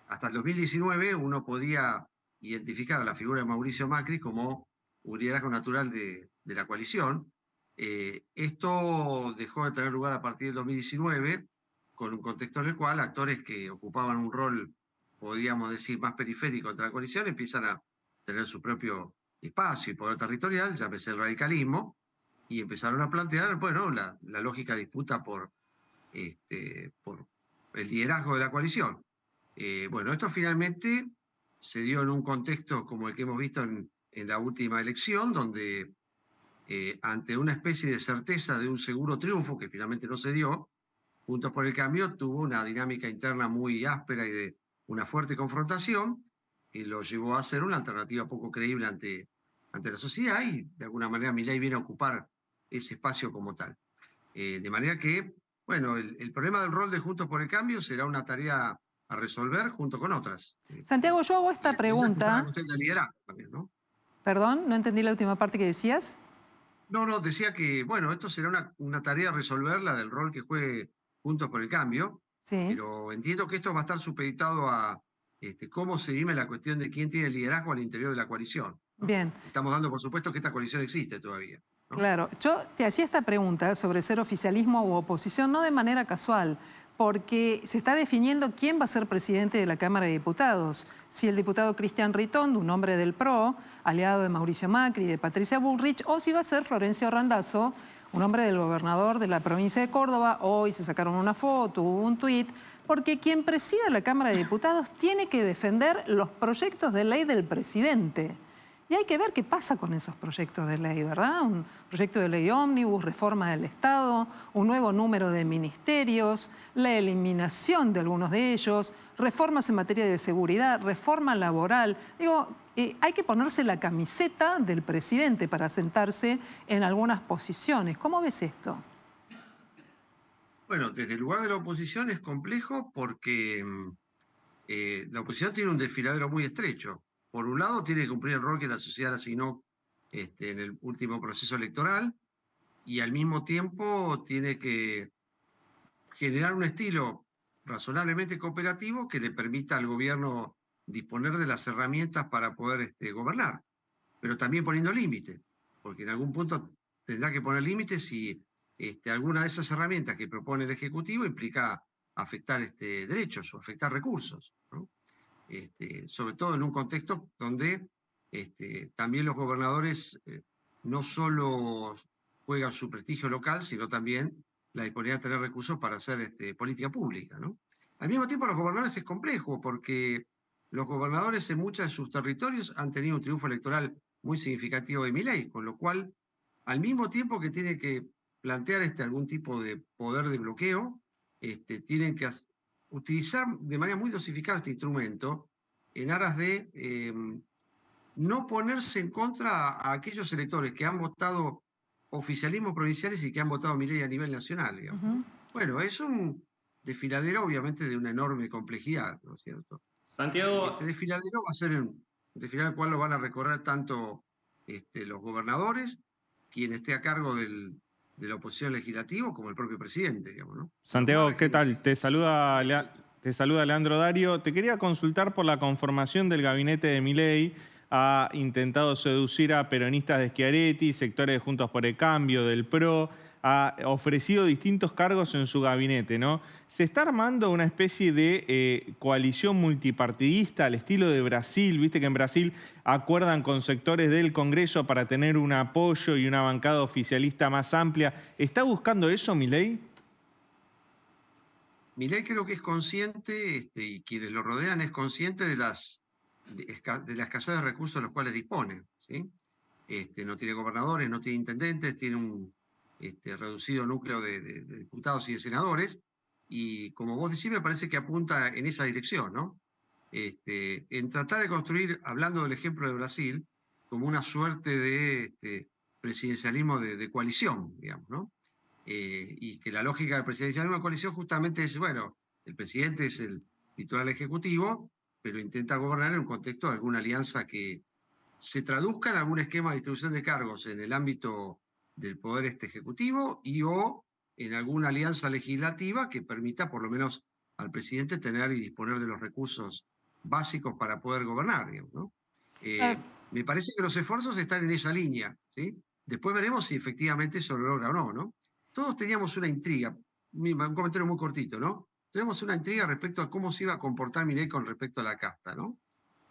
Hasta el 2019 uno podía identificar a la figura de Mauricio Macri como un liderazgo natural de la coalición. Esto dejó de tener lugar a partir del 2019, con un contexto en el cual actores que ocupaban un rol, podríamos decir, más periférico de la coalición, empiezan a tener su propio espacio y poder territorial, llámese el radicalismo, y empezaron a plantear, bueno, la lógica disputa por el liderazgo de la coalición. Bueno, esto finalmente se dio en un contexto como el que hemos visto en la última elección, donde ante una especie de certeza de un seguro triunfo, que finalmente no se dio, Juntos por el Cambio tuvo una dinámica interna muy áspera y de una fuerte confrontación, que lo llevó a ser una alternativa poco creíble ante la sociedad, y de alguna manera Milei viene a ocupar ese espacio como tal. De manera que, bueno, el problema del rol de Juntos por el Cambio será una tarea a resolver junto con otras. Santiago, yo hago esta pregunta. Usted de liderazgo también, ¿no? Perdón, no entendí la última parte que decías. No, decía que, bueno, esto será una tarea a resolver, la del rol que juegue Juntos por el Cambio, Sí. pero entiendo que esto va a estar supeditado a cómo se dirime la cuestión de quién tiene el liderazgo al interior de la coalición. Bien. Estamos dando por supuesto que esta coalición existe todavía. Claro, yo te hacía esta pregunta sobre ser oficialismo u oposición, no de manera casual, porque se está definiendo quién va a ser presidente de la Cámara de Diputados. Si el diputado Cristian Ritondo, un hombre del PRO, aliado de Mauricio Macri y de Patricia Bullrich, o si va a ser Florencio Randazzo, un hombre del gobernador de la provincia de Córdoba. Hoy se sacaron una foto, hubo un tuit, porque quien presida la Cámara de Diputados tiene que defender los proyectos de ley del presidente. Y hay que ver qué pasa con esos proyectos de ley, ¿verdad? Un proyecto de ley ómnibus, reforma del Estado, un nuevo número de ministerios, la eliminación de algunos de ellos, reformas en materia de seguridad, reforma laboral. Digo, hay que ponerse la camiseta del presidente para sentarse en algunas posiciones. ¿Cómo ves esto? Bueno, desde el lugar de la oposición es complejo porque la oposición tiene un desfiladero muy estrecho. Por un lado, tiene que cumplir el rol que la sociedad asignó en el último proceso electoral, y al mismo tiempo tiene que generar un estilo razonablemente cooperativo que le permita al gobierno disponer de las herramientas para poder gobernar, pero también poniendo límites, porque en algún punto tendrá que poner límites si alguna de esas herramientas que propone el Ejecutivo implica afectar derechos o afectar recursos, ¿no? Sobre todo en un contexto donde también los gobernadores no solo juegan su prestigio local, sino también la disponibilidad de tener recursos para hacer política pública, ¿no? Al mismo tiempo, los gobernadores es complejo, porque los gobernadores en muchos de sus territorios han tenido un triunfo electoral muy significativo de Milei, con lo cual, al mismo tiempo que tiene que plantear algún tipo de poder de bloqueo, tienen que utilizar de manera muy dosificada este instrumento en aras de no ponerse en contra a aquellos electores que han votado oficialismos provinciales y que han votado Milei a nivel nacional, digamos. Bueno, es un desfiladero obviamente de una enorme complejidad, ¿no es cierto? Santiago... Este desfiladero va a ser un desfiladero al cual lo van a recorrer tanto los gobernadores, quien esté a cargo de la oposición legislativa, como el propio presidente, digamos, ¿no? Santiago, ¿qué tal? Te saluda Leandro Dario. Te quería consultar por la conformación del gabinete de Milei. Ha intentado seducir a peronistas de Schiaretti, sectores de Juntos por el Cambio, del PRO. Ha ofrecido distintos cargos en su gabinete, ¿no? ¿Se está armando una especie de coalición multipartidista al estilo de Brasil? Viste que en Brasil acuerdan con sectores del Congreso para tener un apoyo y una bancada oficialista más amplia. ¿Está buscando eso Milei? Milei creo que es consciente, y quienes lo rodean es consciente de la escasez de recursos de los cuales dispone, ¿sí? No tiene gobernadores, no tiene intendentes, tiene un reducido núcleo de diputados y de senadores, y como vos decís, me parece que apunta en esa dirección, ¿no? En tratar de construir, hablando del ejemplo de Brasil, como una suerte de presidencialismo de coalición, digamos, ¿no? Y que la lógica del presidencialismo de coalición justamente es, bueno, el presidente es el titular ejecutivo, pero intenta gobernar en un contexto de alguna alianza que se traduzca en algún esquema de distribución de cargos en el ámbito del poder ejecutivo y o en alguna alianza legislativa que permita por lo menos al presidente tener y disponer de los recursos básicos para poder gobernar, digamos, ¿no? Me parece que los esfuerzos están en esa línea, ¿sí? Después veremos si efectivamente eso lo logra o no, ¿no? Todos teníamos una intriga, un comentario muy cortito, ¿no? Teníamos una intriga respecto a cómo se iba a comportar Milei con respecto a la casta, ¿no?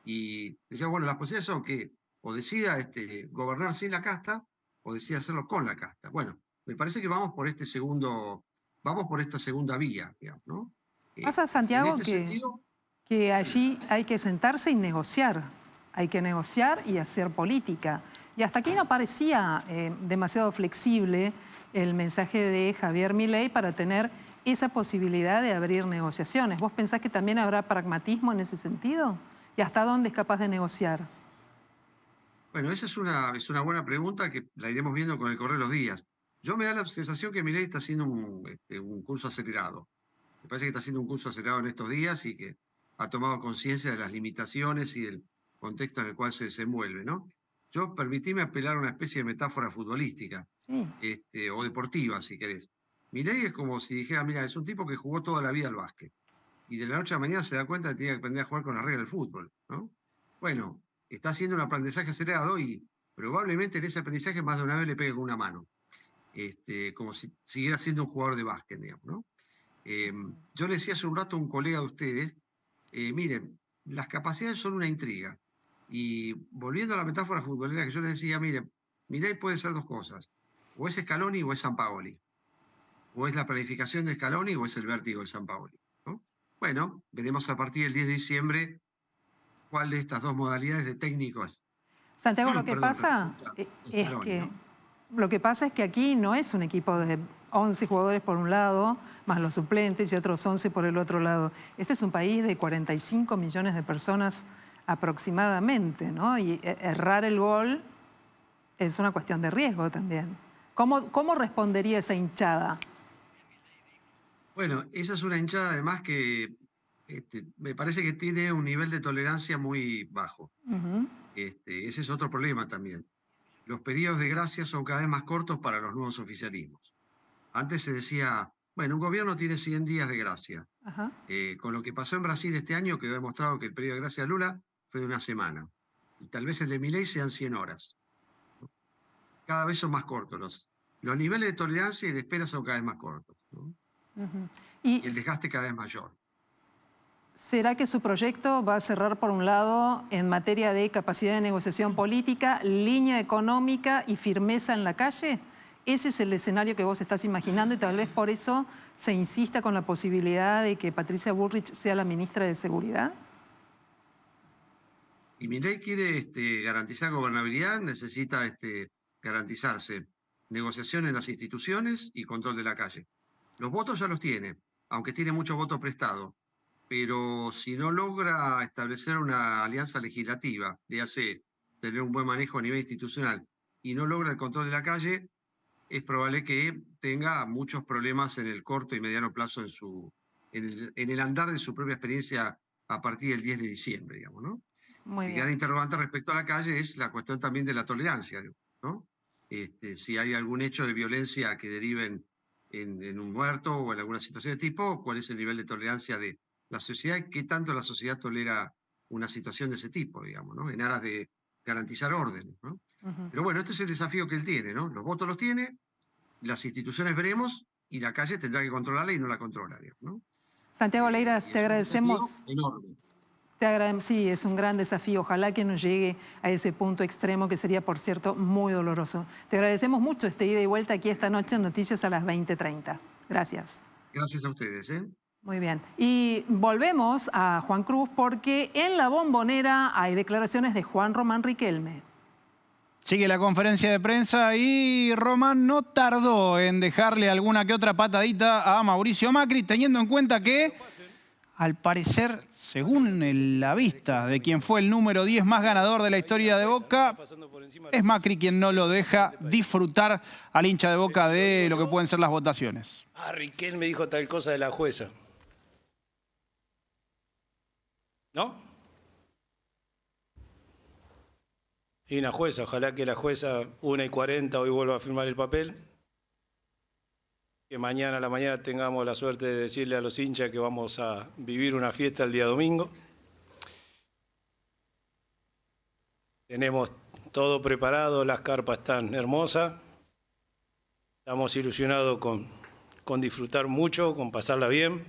Y decía, bueno, las posibilidades son que o decida gobernar sin la casta o decida hacerlo con la casta. Bueno, me parece que vamos por esta segunda vía, digamos, ¿no? Pasa, Santiago, sentido, que allí hay que sentarse y negociar. Hay que negociar y hacer política. Y hasta aquí no parecía demasiado flexible el mensaje de Javier Milei para tener esa posibilidad de abrir negociaciones. ¿Vos pensás que también habrá pragmatismo en ese sentido? ¿Y hasta dónde es capaz de negociar? Bueno, esa es una buena pregunta que la iremos viendo con el correr de los días. Yo me da la sensación que Milei está haciendo un curso acelerado. Me parece que está haciendo un curso acelerado en estos días y que ha tomado conciencia de las limitaciones y del contexto en el cual se desenvuelve, ¿no? Yo permitíme apelar a una especie de metáfora futbolística, o deportiva, si querés. Milei es como si dijera, mira, es un tipo que jugó toda la vida al básquet y de la noche a la mañana se da cuenta de que tiene que aprender a jugar con las reglas del fútbol, ¿no? Bueno, está haciendo un aprendizaje acelerado y probablemente en ese aprendizaje más de una vez le pegue con una mano, como si siguiera siendo un jugador de básquet, digamos, ¿no? Yo le decía hace un rato a un colega de ustedes, miren, las capacidades son una intriga. Y volviendo a la metáfora futbolera que yo les decía, miren, Milei puede ser dos cosas, o es Scaloni o es Sampaoli, o es la planificación de Scaloni o es el vértigo de Sampaoli, ¿no? Bueno, veremos a partir del 10 de diciembre cuál de estas dos modalidades de técnicos. Santiago, lo que pasa es que lo que pasa es que aquí no es un equipo de 11 jugadores por un lado, más los suplentes y otros 11 por el otro lado. Este es un país de 45 millones de personas aproximadamente, ¿no? Y errar el gol es una cuestión de riesgo también. ¿Cómo respondería esa hinchada? Bueno, esa es una hinchada además que me parece que tiene un nivel de tolerancia muy bajo. Ese es otro problema también. Los periodos de gracia son cada vez más cortos para los nuevos oficialismos. Antes se decía, bueno, un gobierno tiene 100 días de gracia. Con lo que pasó en Brasil este año quedó demostrado que el periodo de gracia de Lula fue de una semana. Y tal vez el de Milei sean 100 horas. Cada vez son más cortos. Los niveles de tolerancia y de espera son cada vez más cortos, ¿no? Y el desgaste cada vez mayor. ¿Será que su proyecto va a cerrar por un lado en materia de capacidad de negociación política, línea económica y firmeza en la calle? ¿Ese es el escenario que vos estás imaginando y tal vez por eso se insista con la posibilidad de que Patricia Bullrich sea la ministra de Seguridad? Y Milei quiere garantizar gobernabilidad, necesita garantizarse negociación en las instituciones y control de la calle. Los votos ya los tiene, aunque tiene muchos votos prestados. Pero si no logra establecer una alianza legislativa, le hace tener un buen manejo a nivel institucional, y no logra el control de la calle, es probable que tenga muchos problemas en el corto y mediano plazo en el andar de su propia experiencia a partir del 10 de diciembre, digamos, ¿no? El gran interrogante respecto a la calle es la cuestión también de la tolerancia, ¿no? Si hay algún hecho de violencia que deriven en un muerto o en alguna situación de tipo, ¿cuál es el nivel de tolerancia de la sociedad y qué tanto la sociedad tolera una situación de ese tipo, digamos, ¿no? En aras de garantizar orden, ¿no? Pero bueno, este es el desafío que él tiene, ¿no? Los votos los tiene, las instituciones veremos y la calle tendrá que controlarla y no la controla, digamos, ¿no? Santiago Leiras, te agradecemos. Enorme. Sí, es un gran desafío. Ojalá que no llegue a ese punto extremo que sería, por cierto, muy doloroso. Te agradecemos mucho este ida y vuelta aquí esta noche en Noticias a las 20:30. Gracias. Gracias a ustedes, ¿eh? Muy bien. Y volvemos a Juan Cruz porque en la Bombonera hay declaraciones de Juan Román Riquelme. Sigue la conferencia de prensa y Román no tardó en dejarle alguna que otra patadita a Mauricio Macri, teniendo en cuenta que, al parecer, según la vista de quien fue el número 10 más ganador de la historia de Boca, es Macri quien no lo deja disfrutar al hincha de Boca de lo que pueden ser las votaciones. Riquelme dijo tal cosa de la jueza. ¿No? Y una jueza, ojalá que la jueza 1:40 hoy vuelva a firmar el papel. Que mañana a la mañana tengamos la suerte de decirle a los hinchas que vamos a vivir una fiesta el día domingo. Tenemos todo preparado, las carpas están hermosas. Estamos ilusionados con disfrutar mucho, con pasarla bien.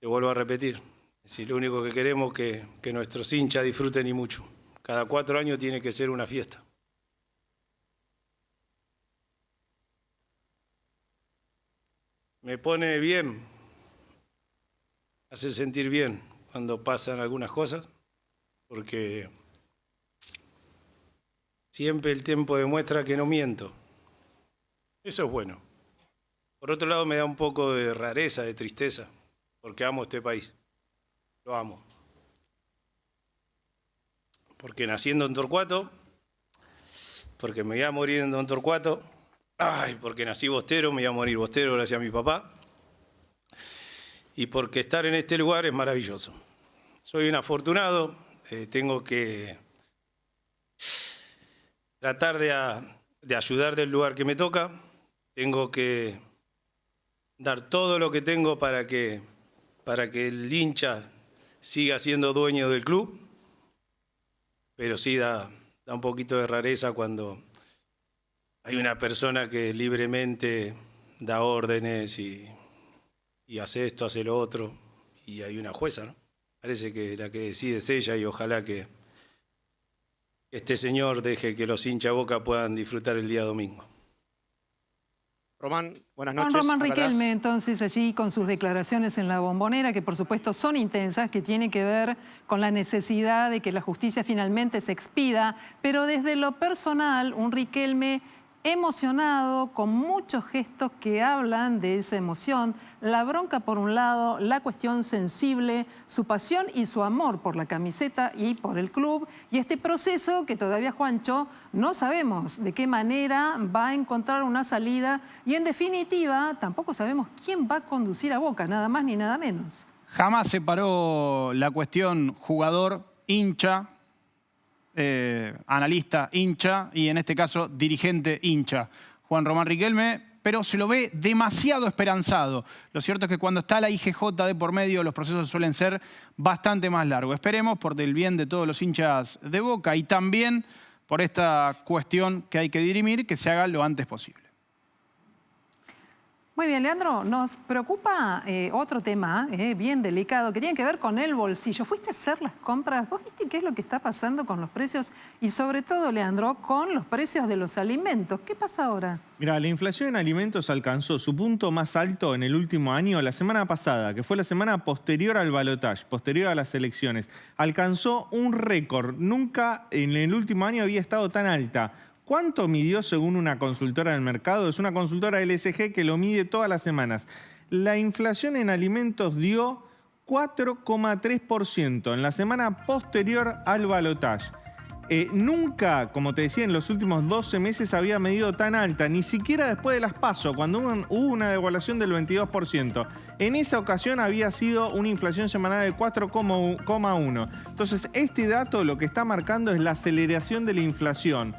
Te vuelvo a repetir, si lo único que queremos es que nuestros hinchas disfruten y mucho. Cada 4 años tiene que ser una fiesta. Me pone bien, hace sentir bien cuando pasan algunas cosas, porque siempre el tiempo demuestra que no miento. Eso es bueno. Por otro lado, me da un poco de rareza, de tristeza, porque amo este país. Lo amo. Porque naciendo en Torcuato, porque me voy a morir en Don Torcuato, porque nací bostero, me voy a morir bostero gracias a mi papá, y porque estar en este lugar es maravilloso. Soy un afortunado, tengo que tratar de ayudar del lugar que me toca, tengo que dar todo lo que tengo para que el hincha siga siendo dueño del club, pero sí da un poquito de rareza cuando hay una persona que libremente da órdenes y hace esto, hace lo otro, y hay una jueza, ¿no? Parece que la que decide es ella y ojalá que este señor deje que los hinchas Boca puedan disfrutar el día domingo. Román, buenas Juan noches. Román Riquelme, entonces, allí con sus declaraciones en la Bombonera, que por supuesto son intensas, que tienen que ver con la necesidad de que la justicia finalmente se expida, pero desde lo personal, un Riquelme emocionado, con muchos gestos que hablan de esa emoción, la bronca por un lado, la cuestión sensible, su pasión y su amor por la camiseta y por el club, y este proceso que todavía, Juancho, no sabemos de qué manera va a encontrar una salida y en definitiva tampoco sabemos quién va a conducir a Boca, nada más ni nada menos. Jamás separó la cuestión jugador, hincha, analista, hincha, y en este caso dirigente, hincha. Juan Román Riquelme, pero se lo ve demasiado esperanzado. Lo cierto es que cuando está la IGJ de por medio, los procesos suelen ser bastante más largos. Esperemos por el bien de todos los hinchas de Boca y también por esta cuestión que hay que dirimir, que se haga lo antes posible. Muy bien, Leandro, nos preocupa otro tema bien delicado que tiene que ver con el bolsillo. ¿Fuiste a hacer las compras? ¿Vos viste qué es lo que está pasando con los precios? Y sobre todo, Leandro, con los precios de los alimentos. ¿Qué pasa ahora? Mira, la inflación en alimentos alcanzó su punto más alto en el último año, la semana pasada, que fue la semana posterior al balotaje, posterior a las elecciones. Alcanzó un récord. Nunca en el último año había estado tan alta. ¿Cuánto midió según una consultora del mercado? Es una consultora LSG que lo mide todas las semanas. La inflación en alimentos dio 4,3% en la semana posterior al balotaje. Nunca, como te decía, en los últimos 12 meses había medido tan alta, ni siquiera después de las PASO, cuando hubo una devaluación del 22%. En esa ocasión había sido una inflación semanal de 4,1%. Entonces, este dato lo que está marcando es la aceleración de la inflación.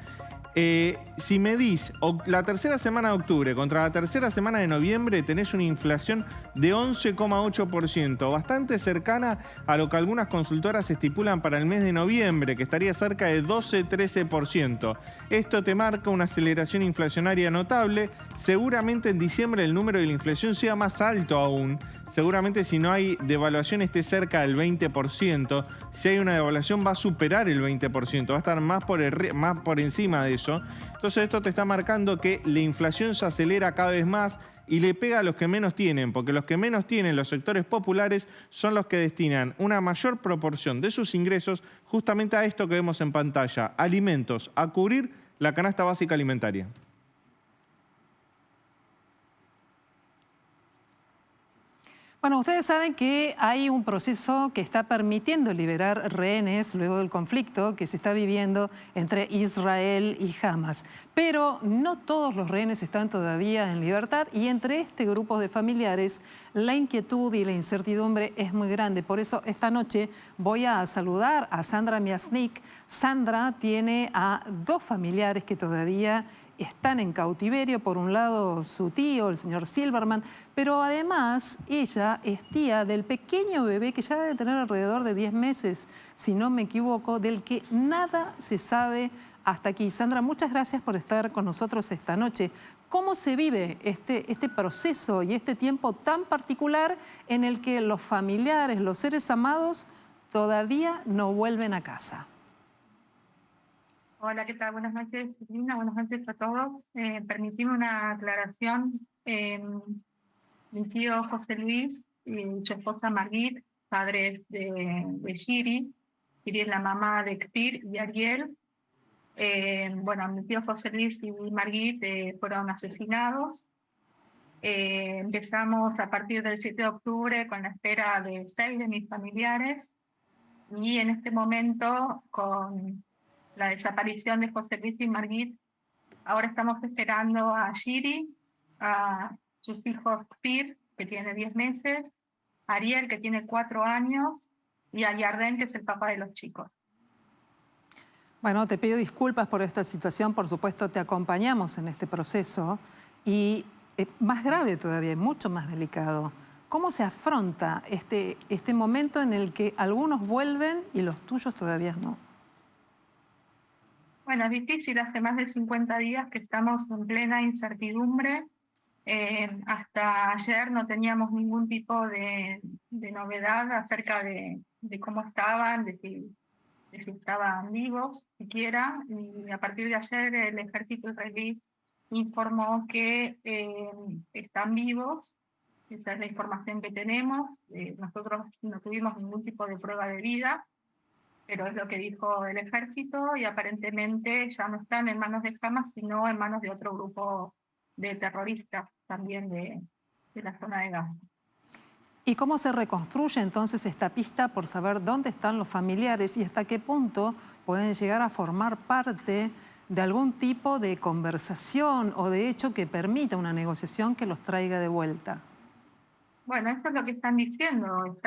Si medís la tercera semana de octubre contra la tercera semana de noviembre, tenés una inflación de 11,8%, bastante cercana a lo que algunas consultoras estipulan para el mes de noviembre, que estaría cerca de 12-13%. Esto te marca una aceleración inflacionaria notable. Seguramente en diciembre el número de la inflación sea más alto aún. Seguramente si no hay devaluación esté cerca del 20%. Si hay una devaluación va a superar el 20%, va a estar más por encima de eso. Entonces esto te está marcando que la inflación se acelera cada vez más y le pega a los que menos tienen, porque los que menos tienen, los sectores populares, son los que destinan una mayor proporción de sus ingresos justamente a esto que vemos en pantalla, alimentos, a cubrir la canasta básica alimentaria. Bueno, ustedes saben que hay un proceso que está permitiendo liberar rehenes luego del conflicto que se está viviendo entre Israel y Hamas. Pero no todos los rehenes están todavía en libertad y entre este grupo de familiares la inquietud y la incertidumbre es muy grande. Por eso esta noche voy a saludar a Sandra Miasnik. Sandra tiene a dos familiares que todavía están en cautiverio. Por un lado su tío, el señor Silverman, pero además ella es tía del pequeño bebé que ya debe tener alrededor de 10 meses, si no me equivoco, del que nada se sabe hasta aquí. Sandra, muchas gracias por estar con nosotros esta noche. ¿Cómo se vive este proceso y este tiempo tan particular en el que los familiares, los seres amados, todavía no vuelven a casa? Hola, ¿qué tal? Buenas noches, Lina. Buenas noches a todos. Permitime una aclaración. Mi tío José Luis y su esposa Margit, padres de Shiri. Shiri es la mamá de Kfir y Ariel. Bueno, mi tío José Luis y Margit fueron asesinados. Empezamos a partir del 7 de octubre con la espera de 6 de mis familiares y en este momento, con la desaparición de José Luis y Margit, ahora estamos esperando a Shiri, a sus hijos Pir, que tiene 10 meses, Ariel, que tiene 4 años, y a Yarden, que es el papá de los chicos. Bueno, te pido disculpas por esta situación, por supuesto te acompañamos en este proceso y más grave todavía, mucho más delicado. ¿Cómo se afronta este momento en el que algunos vuelven y los tuyos todavía no? Bueno, es difícil, hace más de 50 días que estamos en plena incertidumbre. Hasta ayer no teníamos ningún tipo de novedad acerca de cómo estaban, de si estaban vivos siquiera, y a partir de ayer el ejército israelí informó que están vivos. Esa es la información que tenemos. Nosotros no tuvimos ningún tipo de prueba de vida, pero es lo que dijo el ejército, y aparentemente ya no están en manos de Hamas, sino en manos de otro grupo de terroristas también de la zona de Gaza. ¿Y cómo se reconstruye entonces esta pista por saber dónde están los familiares y hasta qué punto pueden llegar a formar parte de algún tipo de conversación o de hecho que permita una negociación que los traiga de vuelta? Bueno, eso es lo que están diciendo.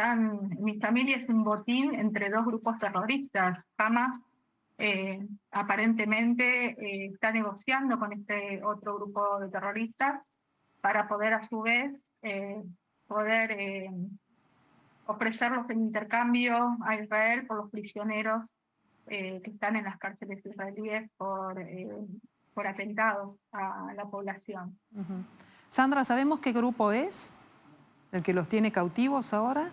Mi familia es un botín entre dos grupos terroristas. Hamas aparentemente está negociando con este otro grupo de terroristas para poder a su vez ofrecerlos en intercambio a Israel por los prisioneros que están en las cárceles israelíes por atentados a la población. Sandra, ¿sabemos qué grupo es el que los tiene cautivos ahora?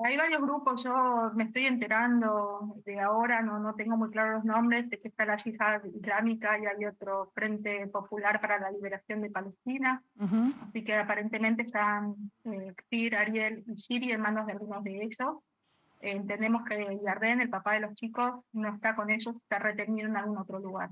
Hay varios grupos, yo me estoy enterando de ahora, no tengo muy claros los nombres. Sé que está la Yihad Islámica y hay otro Frente Popular para la Liberación de Palestina. Así que aparentemente están Kfir, Ariel y Shiri en manos de algunos de ellos. Entendemos que Yarden, el papá de los chicos, no está con ellos, está retenido en algún otro lugar.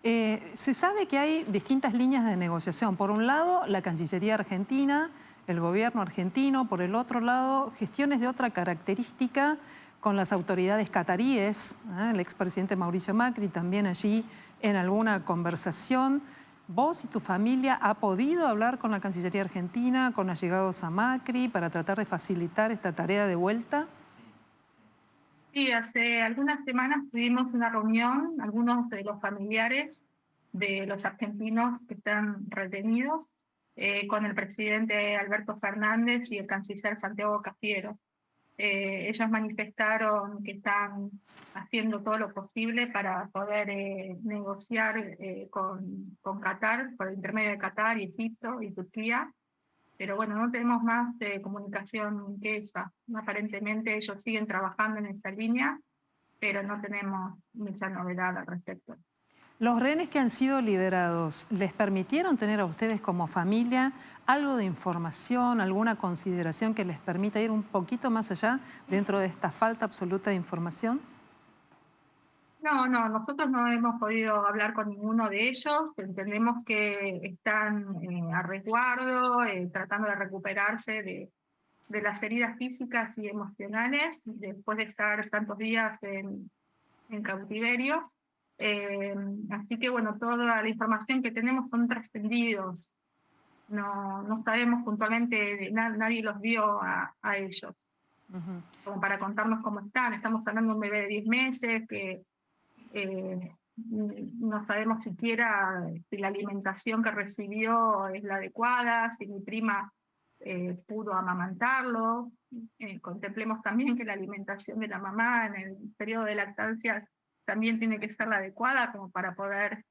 Se sabe que hay distintas líneas de negociación. Por un lado, la Cancillería argentina, el gobierno argentino; por el otro lado, gestiones de otra característica con las autoridades cataríes, el expresidente Mauricio Macri también allí en alguna conversación. ¿Vos y tu familia ha podido hablar con la Cancillería argentina, con allegados a Macri, para tratar de facilitar esta tarea de vuelta? Sí, hace algunas semanas tuvimos una reunión, algunos de los familiares de los argentinos que están retenidos, con el presidente Alberto Fernández y el canciller Santiago Cafiero. Ellos manifestaron que están haciendo todo lo posible para poder negociar con Qatar, por el intermedio de Qatar y Egipto y Turquía. Pero bueno, no tenemos más comunicación que esa. Aparentemente ellos siguen trabajando en esa línea, pero no tenemos mucha novedad al respecto. ¿Los rehenes que han sido liberados les permitieron tener a ustedes como familia algo de información, alguna consideración que les permita ir un poquito más allá dentro de esta falta absoluta de información? No, nosotros no hemos podido hablar con ninguno de ellos. Entendemos que están a resguardo, tratando de recuperarse de las heridas físicas y emocionales después de estar tantos días en cautiverio. Así que bueno, toda la información que tenemos son trascendidos. No sabemos puntualmente, nadie los vio a ellos, como para contarnos cómo están. Estamos hablando de un bebé de 10 meses que no sabemos siquiera si la alimentación que recibió es la adecuada, si mi prima pudo amamantarlo. Contemplemos también que la alimentación de la mamá en el periodo de lactancia también tiene que ser la adecuada como para poder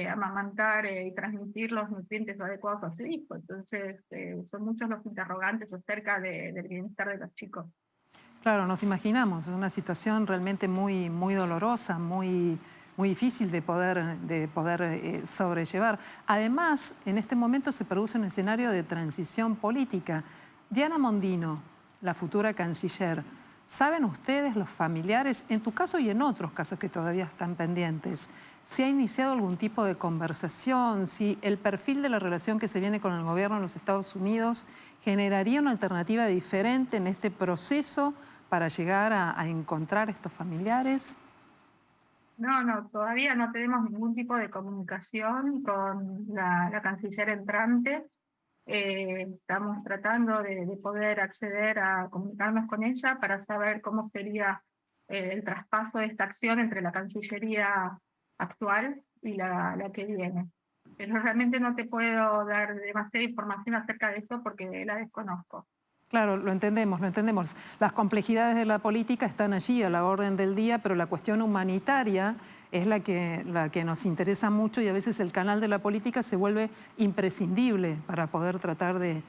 amamantar y transmitir los nutrientes adecuados a su hijo. Entonces, son muchos los interrogantes acerca del bienestar de los chicos. Claro, nos imaginamos, es una situación realmente muy, muy dolorosa, muy difícil de poder sobrellevar. Además, en este momento se produce un escenario de transición política. Diana Mondino, la futura canciller, ¿Saben ustedes, los familiares, en tu caso y en otros casos que todavía están pendientes, si ha iniciado algún tipo de conversación, si el perfil de la relación que se viene con el gobierno de los Estados Unidos generaría una alternativa diferente en este proceso para llegar a encontrar estos familiares? No, todavía no tenemos ningún tipo de comunicación con la canciller entrante. Estamos tratando de poder acceder a comunicarnos con ella para saber cómo sería el traspaso de esta acción entre la Cancillería actual y la que viene. Pero realmente no te puedo dar demasiada información acerca de eso porque la desconozco. Claro, lo entendemos, lo entendemos. Las complejidades de la política están allí a la orden del día, pero la cuestión humanitaria es la que nos interesa mucho y a veces el canal de la política se vuelve imprescindible para poder tratar de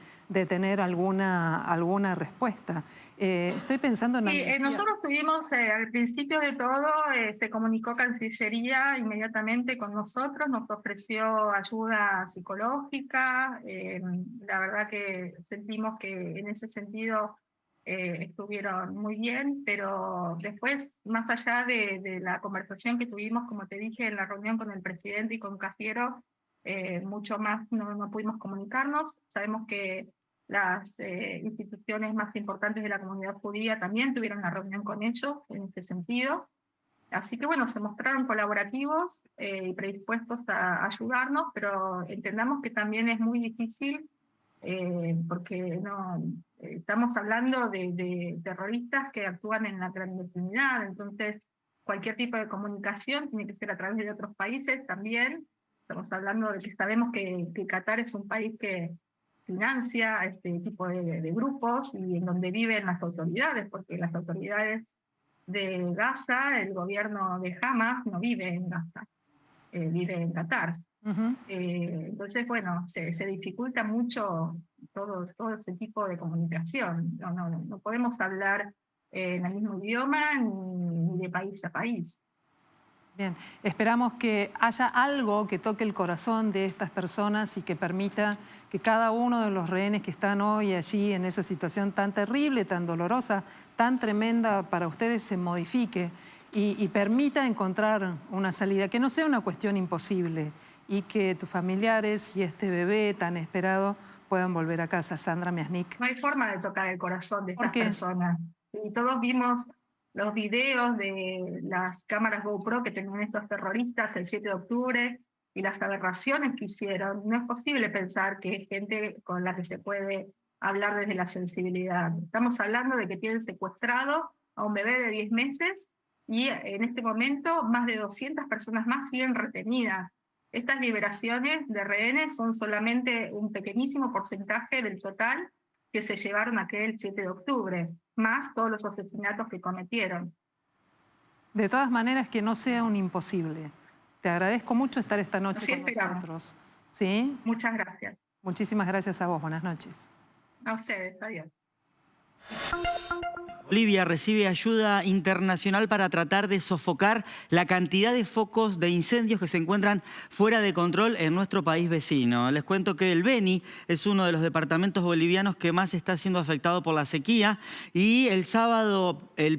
tener alguna respuesta. Estoy pensando en... Sí, nosotros tuvimos, al principio de todo, se comunicó Cancillería inmediatamente con nosotros, nos ofreció ayuda psicológica, la verdad que sentimos que en ese sentido estuvieron muy bien, pero después, más allá de la conversación que tuvimos, como te dije, en la reunión con el presidente y con Cafiero, mucho más no pudimos comunicarnos. Sabemos que las instituciones más importantes de la comunidad judía también tuvieron una reunión con ellos en este sentido. Así que bueno, se mostraron colaborativos y predispuestos a ayudarnos, pero entendamos que también es muy difícil porque estamos hablando de terroristas que actúan en la clandestinidad, entonces cualquier tipo de comunicación tiene que ser a través de otros países también. Estamos hablando de que sabemos que Qatar es un país que financia este tipo de grupos y en donde viven las autoridades, porque las autoridades de Gaza, el gobierno de Hamas no vive en Gaza, vive en Qatar. Entonces, bueno, se dificulta mucho todo ese tipo de comunicación. No podemos hablar en el mismo idioma ni de país a país. Bien, esperamos que haya algo que toque el corazón de estas personas y que permita que cada uno de los rehenes que están hoy allí en esa situación tan terrible, tan dolorosa, tan tremenda para ustedes se modifique y permita encontrar una salida, que no sea una cuestión imposible y que tus familiares y este bebé tan esperado puedan volver a casa. Sandra Miasnik. No hay forma de tocar el corazón de estas personas. Y todos vimos los videos de las cámaras GoPro que tenían estos terroristas el 7 de octubre y las aberraciones que hicieron. No es posible pensar que es gente con la que se puede hablar desde la sensibilidad. Estamos hablando de que tienen secuestrado a un bebé de 10 meses y en este momento más de 200 personas más siguen retenidas. Estas liberaciones de rehenes son solamente un pequeñísimo porcentaje del total que se llevaron aquel 7 de octubre, más todos los asesinatos que cometieron. De todas maneras, que no sea un imposible. Te agradezco mucho estar esta noche Así con esperamos. nosotros. ¿Sí? Muchas gracias. Muchísimas gracias a vos. Buenas noches. A ustedes. Adiós. Bolivia recibe ayuda internacional para tratar de sofocar la cantidad de focos de incendios que se encuentran fuera de control en nuestro país vecino. Les cuento que el Beni es uno de los departamentos bolivianos que más está siendo afectado por la sequía y el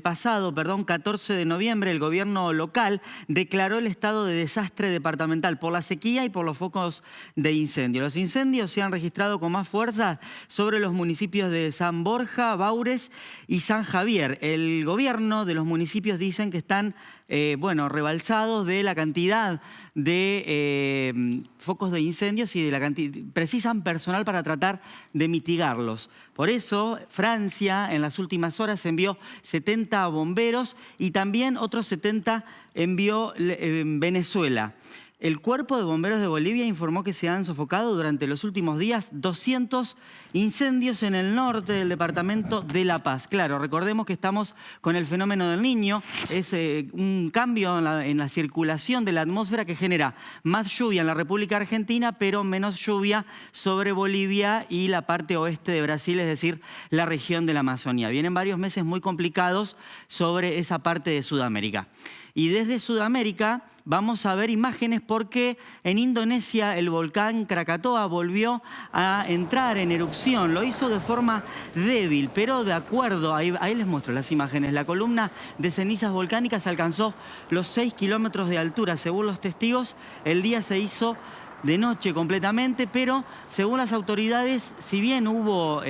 pasado 14 de noviembre, el gobierno local declaró el estado de desastre departamental por la sequía y por los focos de incendio. Los incendios se han registrado con más fuerza sobre los municipios de San Borja, Baures y San Javier. El gobierno de los municipios dicen que están rebalsados de la cantidad de focos de incendios y de la precisan personal para tratar de mitigarlos. Por eso, Francia en las últimas horas envió 70 bomberos y también otros 70 envió Venezuela. El Cuerpo de Bomberos de Bolivia informó que se han sofocado durante los últimos días 200 incendios en el norte del departamento de La Paz. Claro, recordemos que estamos con el fenómeno del Niño. Es un cambio en la circulación de la atmósfera que genera más lluvia en la República Argentina, pero menos lluvia sobre Bolivia y la parte oeste de Brasil, es decir, la región de la Amazonía. Vienen varios meses muy complicados sobre esa parte de Sudamérica. Y desde Sudamérica vamos a ver imágenes porque en Indonesia el volcán Krakatoa volvió a entrar en erupción. Lo hizo de forma débil, pero de acuerdo, ahí les muestro las imágenes. La columna de cenizas volcánicas alcanzó los 6 kilómetros de altura. Según los testigos, el día se hizo de noche completamente, pero según las autoridades, si bien hubo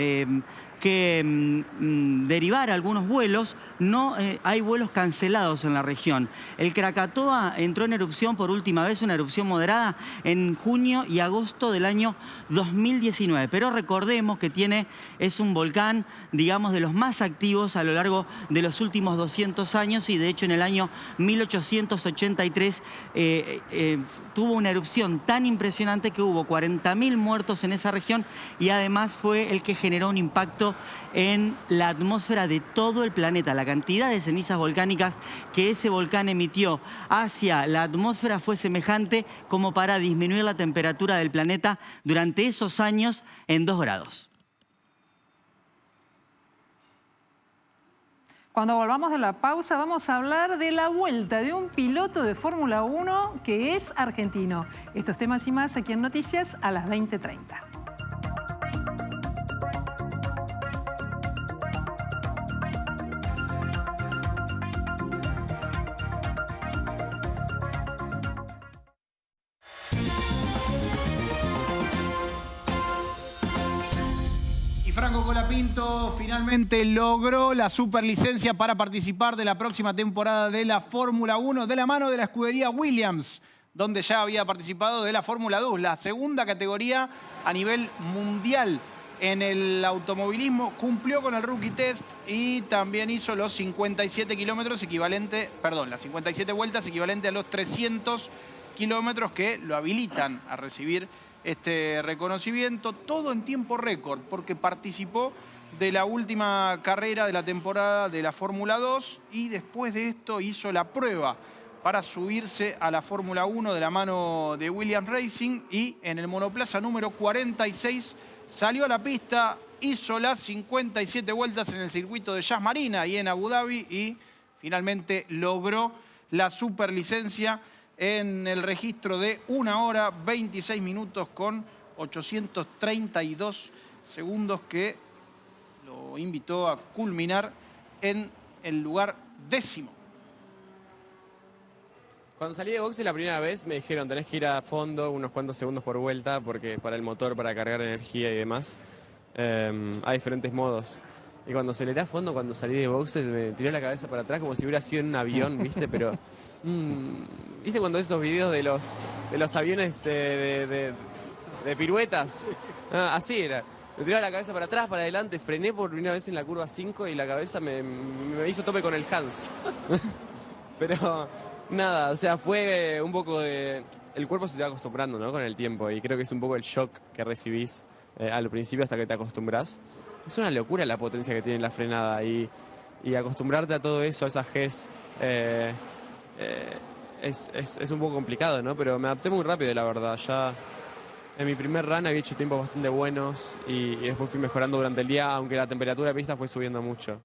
que derivar algunos vuelos, no hay vuelos cancelados en la región. El Krakatoa entró en erupción por última vez, una erupción moderada, en junio y agosto del año 2019. Pero recordemos que es un volcán, digamos, de los más activos a lo largo de los últimos 200 años y de hecho en el año 1883 tuvo una erupción tan impresionante que hubo 40.000 muertos en esa región y además fue el que generó un impacto en la atmósfera de todo el planeta. La cantidad de cenizas volcánicas que ese volcán emitió hacia la atmósfera fue semejante como para disminuir la temperatura del planeta durante esos años en 2 grados. Cuando volvamos de la pausa vamos a hablar de la vuelta de un piloto de Fórmula 1 que es argentino. Estos temas y más aquí en Noticias a las 20:30. Franco Colapinto finalmente logró la superlicencia para participar de la próxima temporada de la Fórmula 1 de la mano de la escudería Williams, donde ya había participado de la Fórmula 2, la segunda categoría a nivel mundial en el automovilismo. Cumplió con el Rookie Test y también hizo los 57 kilómetros las 57 vueltas equivalente a los 300 kilómetros que lo habilitan a recibir este reconocimiento, todo en tiempo récord, porque participó de la última carrera de la temporada de la Fórmula 2 y después de esto hizo la prueba para subirse a la Fórmula 1 de la mano de Williams Racing y en el monoplaza número 46 salió a la pista, hizo las 57 vueltas en el circuito de Yas Marina y en Abu Dhabi y finalmente logró la superlicencia en el registro de 1 hora 26 minutos con 832 segundos que lo invitó a culminar en el lugar 10º. Cuando salí de boxe la primera vez me dijeron tenés que ir a fondo unos cuantos segundos por vuelta porque para el motor, para cargar energía y demás hay diferentes modos. Y cuando aceleré a fondo, cuando salí de boxe me tiré la cabeza para atrás como si hubiera sido en un avión, ¿viste? Pero ¿viste cuando esos videos de los aviones de piruetas? Así era. Me tiraba la cabeza para atrás, para adelante, frené por primera vez en la curva 5 y la cabeza me hizo tope con el Hans. Pero nada, o sea, fue un poco de... El cuerpo se te va acostumbrando, ¿no? Con el tiempo y creo que es un poco el shock que recibís al principio hasta que te acostumbras. Es una locura la potencia que tiene la frenada y acostumbrarte a todo eso, a esas Gs... es un poco complicado, ¿no? Pero me adapté muy rápido, la verdad. Ya en mi primer run había hecho tiempos bastante buenos y después fui mejorando durante el día, aunque la temperatura de pista fue subiendo mucho.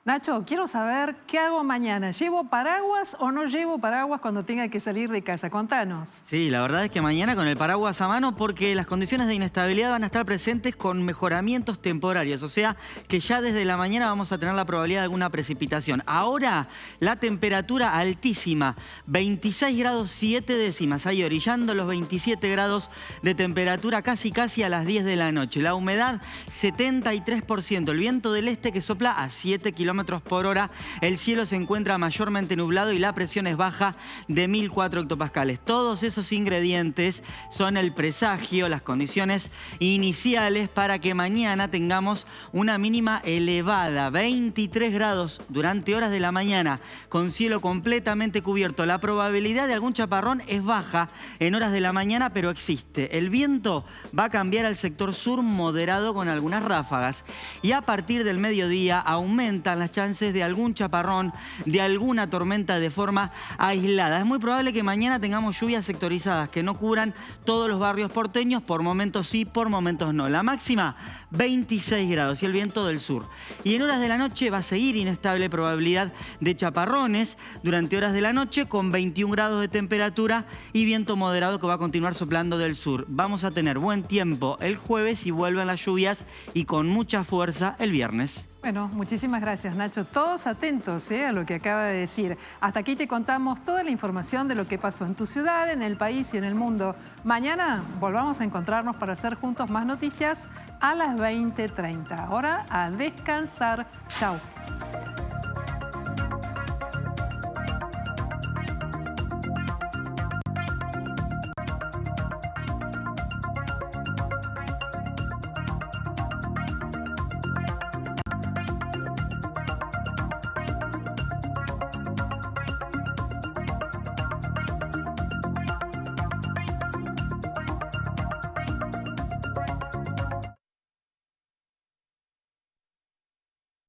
Nacho, quiero saber qué hago mañana. ¿Llevo paraguas o no llevo paraguas cuando tenga que salir de casa? Contanos. Sí, la verdad es que mañana con el paraguas a mano porque las condiciones de inestabilidad van a estar presentes con mejoramientos temporarios. O sea que ya desde la mañana vamos a tener la probabilidad de alguna precipitación. Ahora la temperatura altísima, 26 grados 7 décimas. Ahí orillando los 27 grados de temperatura casi a las 10 de la noche. La humedad 73%. El viento del este que sopla a 7 kilómetros por hora. El cielo se encuentra mayormente nublado y la presión es baja de 1004 hectopascales. Todos esos ingredientes son el presagio, las condiciones iniciales para que mañana tengamos una mínima elevada, 23 grados durante horas de la mañana, con cielo completamente cubierto. La probabilidad de algún chaparrón es baja en horas de la mañana, pero existe. El viento va a cambiar al sector sur moderado con algunas ráfagas y a partir del mediodía aumenta las chances de algún chaparrón, de alguna tormenta de forma aislada. Es muy probable que mañana tengamos lluvias sectorizadas que no cubran todos los barrios porteños, por momentos sí, por momentos no. La máxima, 26 grados y el viento del sur. Y en horas de la noche va a seguir inestable probabilidad de chaparrones durante horas de la noche con 21 grados de temperatura y viento moderado que va a continuar soplando del sur. Vamos a tener buen tiempo el jueves y vuelven las lluvias y con mucha fuerza el viernes. Bueno, muchísimas gracias, Nacho. Todos atentos a lo que acaba de decir. Hasta aquí te contamos toda la información de lo que pasó en tu ciudad, en el país y en el mundo. Mañana volvamos a encontrarnos para hacer juntos más noticias a las 20:30. Ahora a descansar. Chao.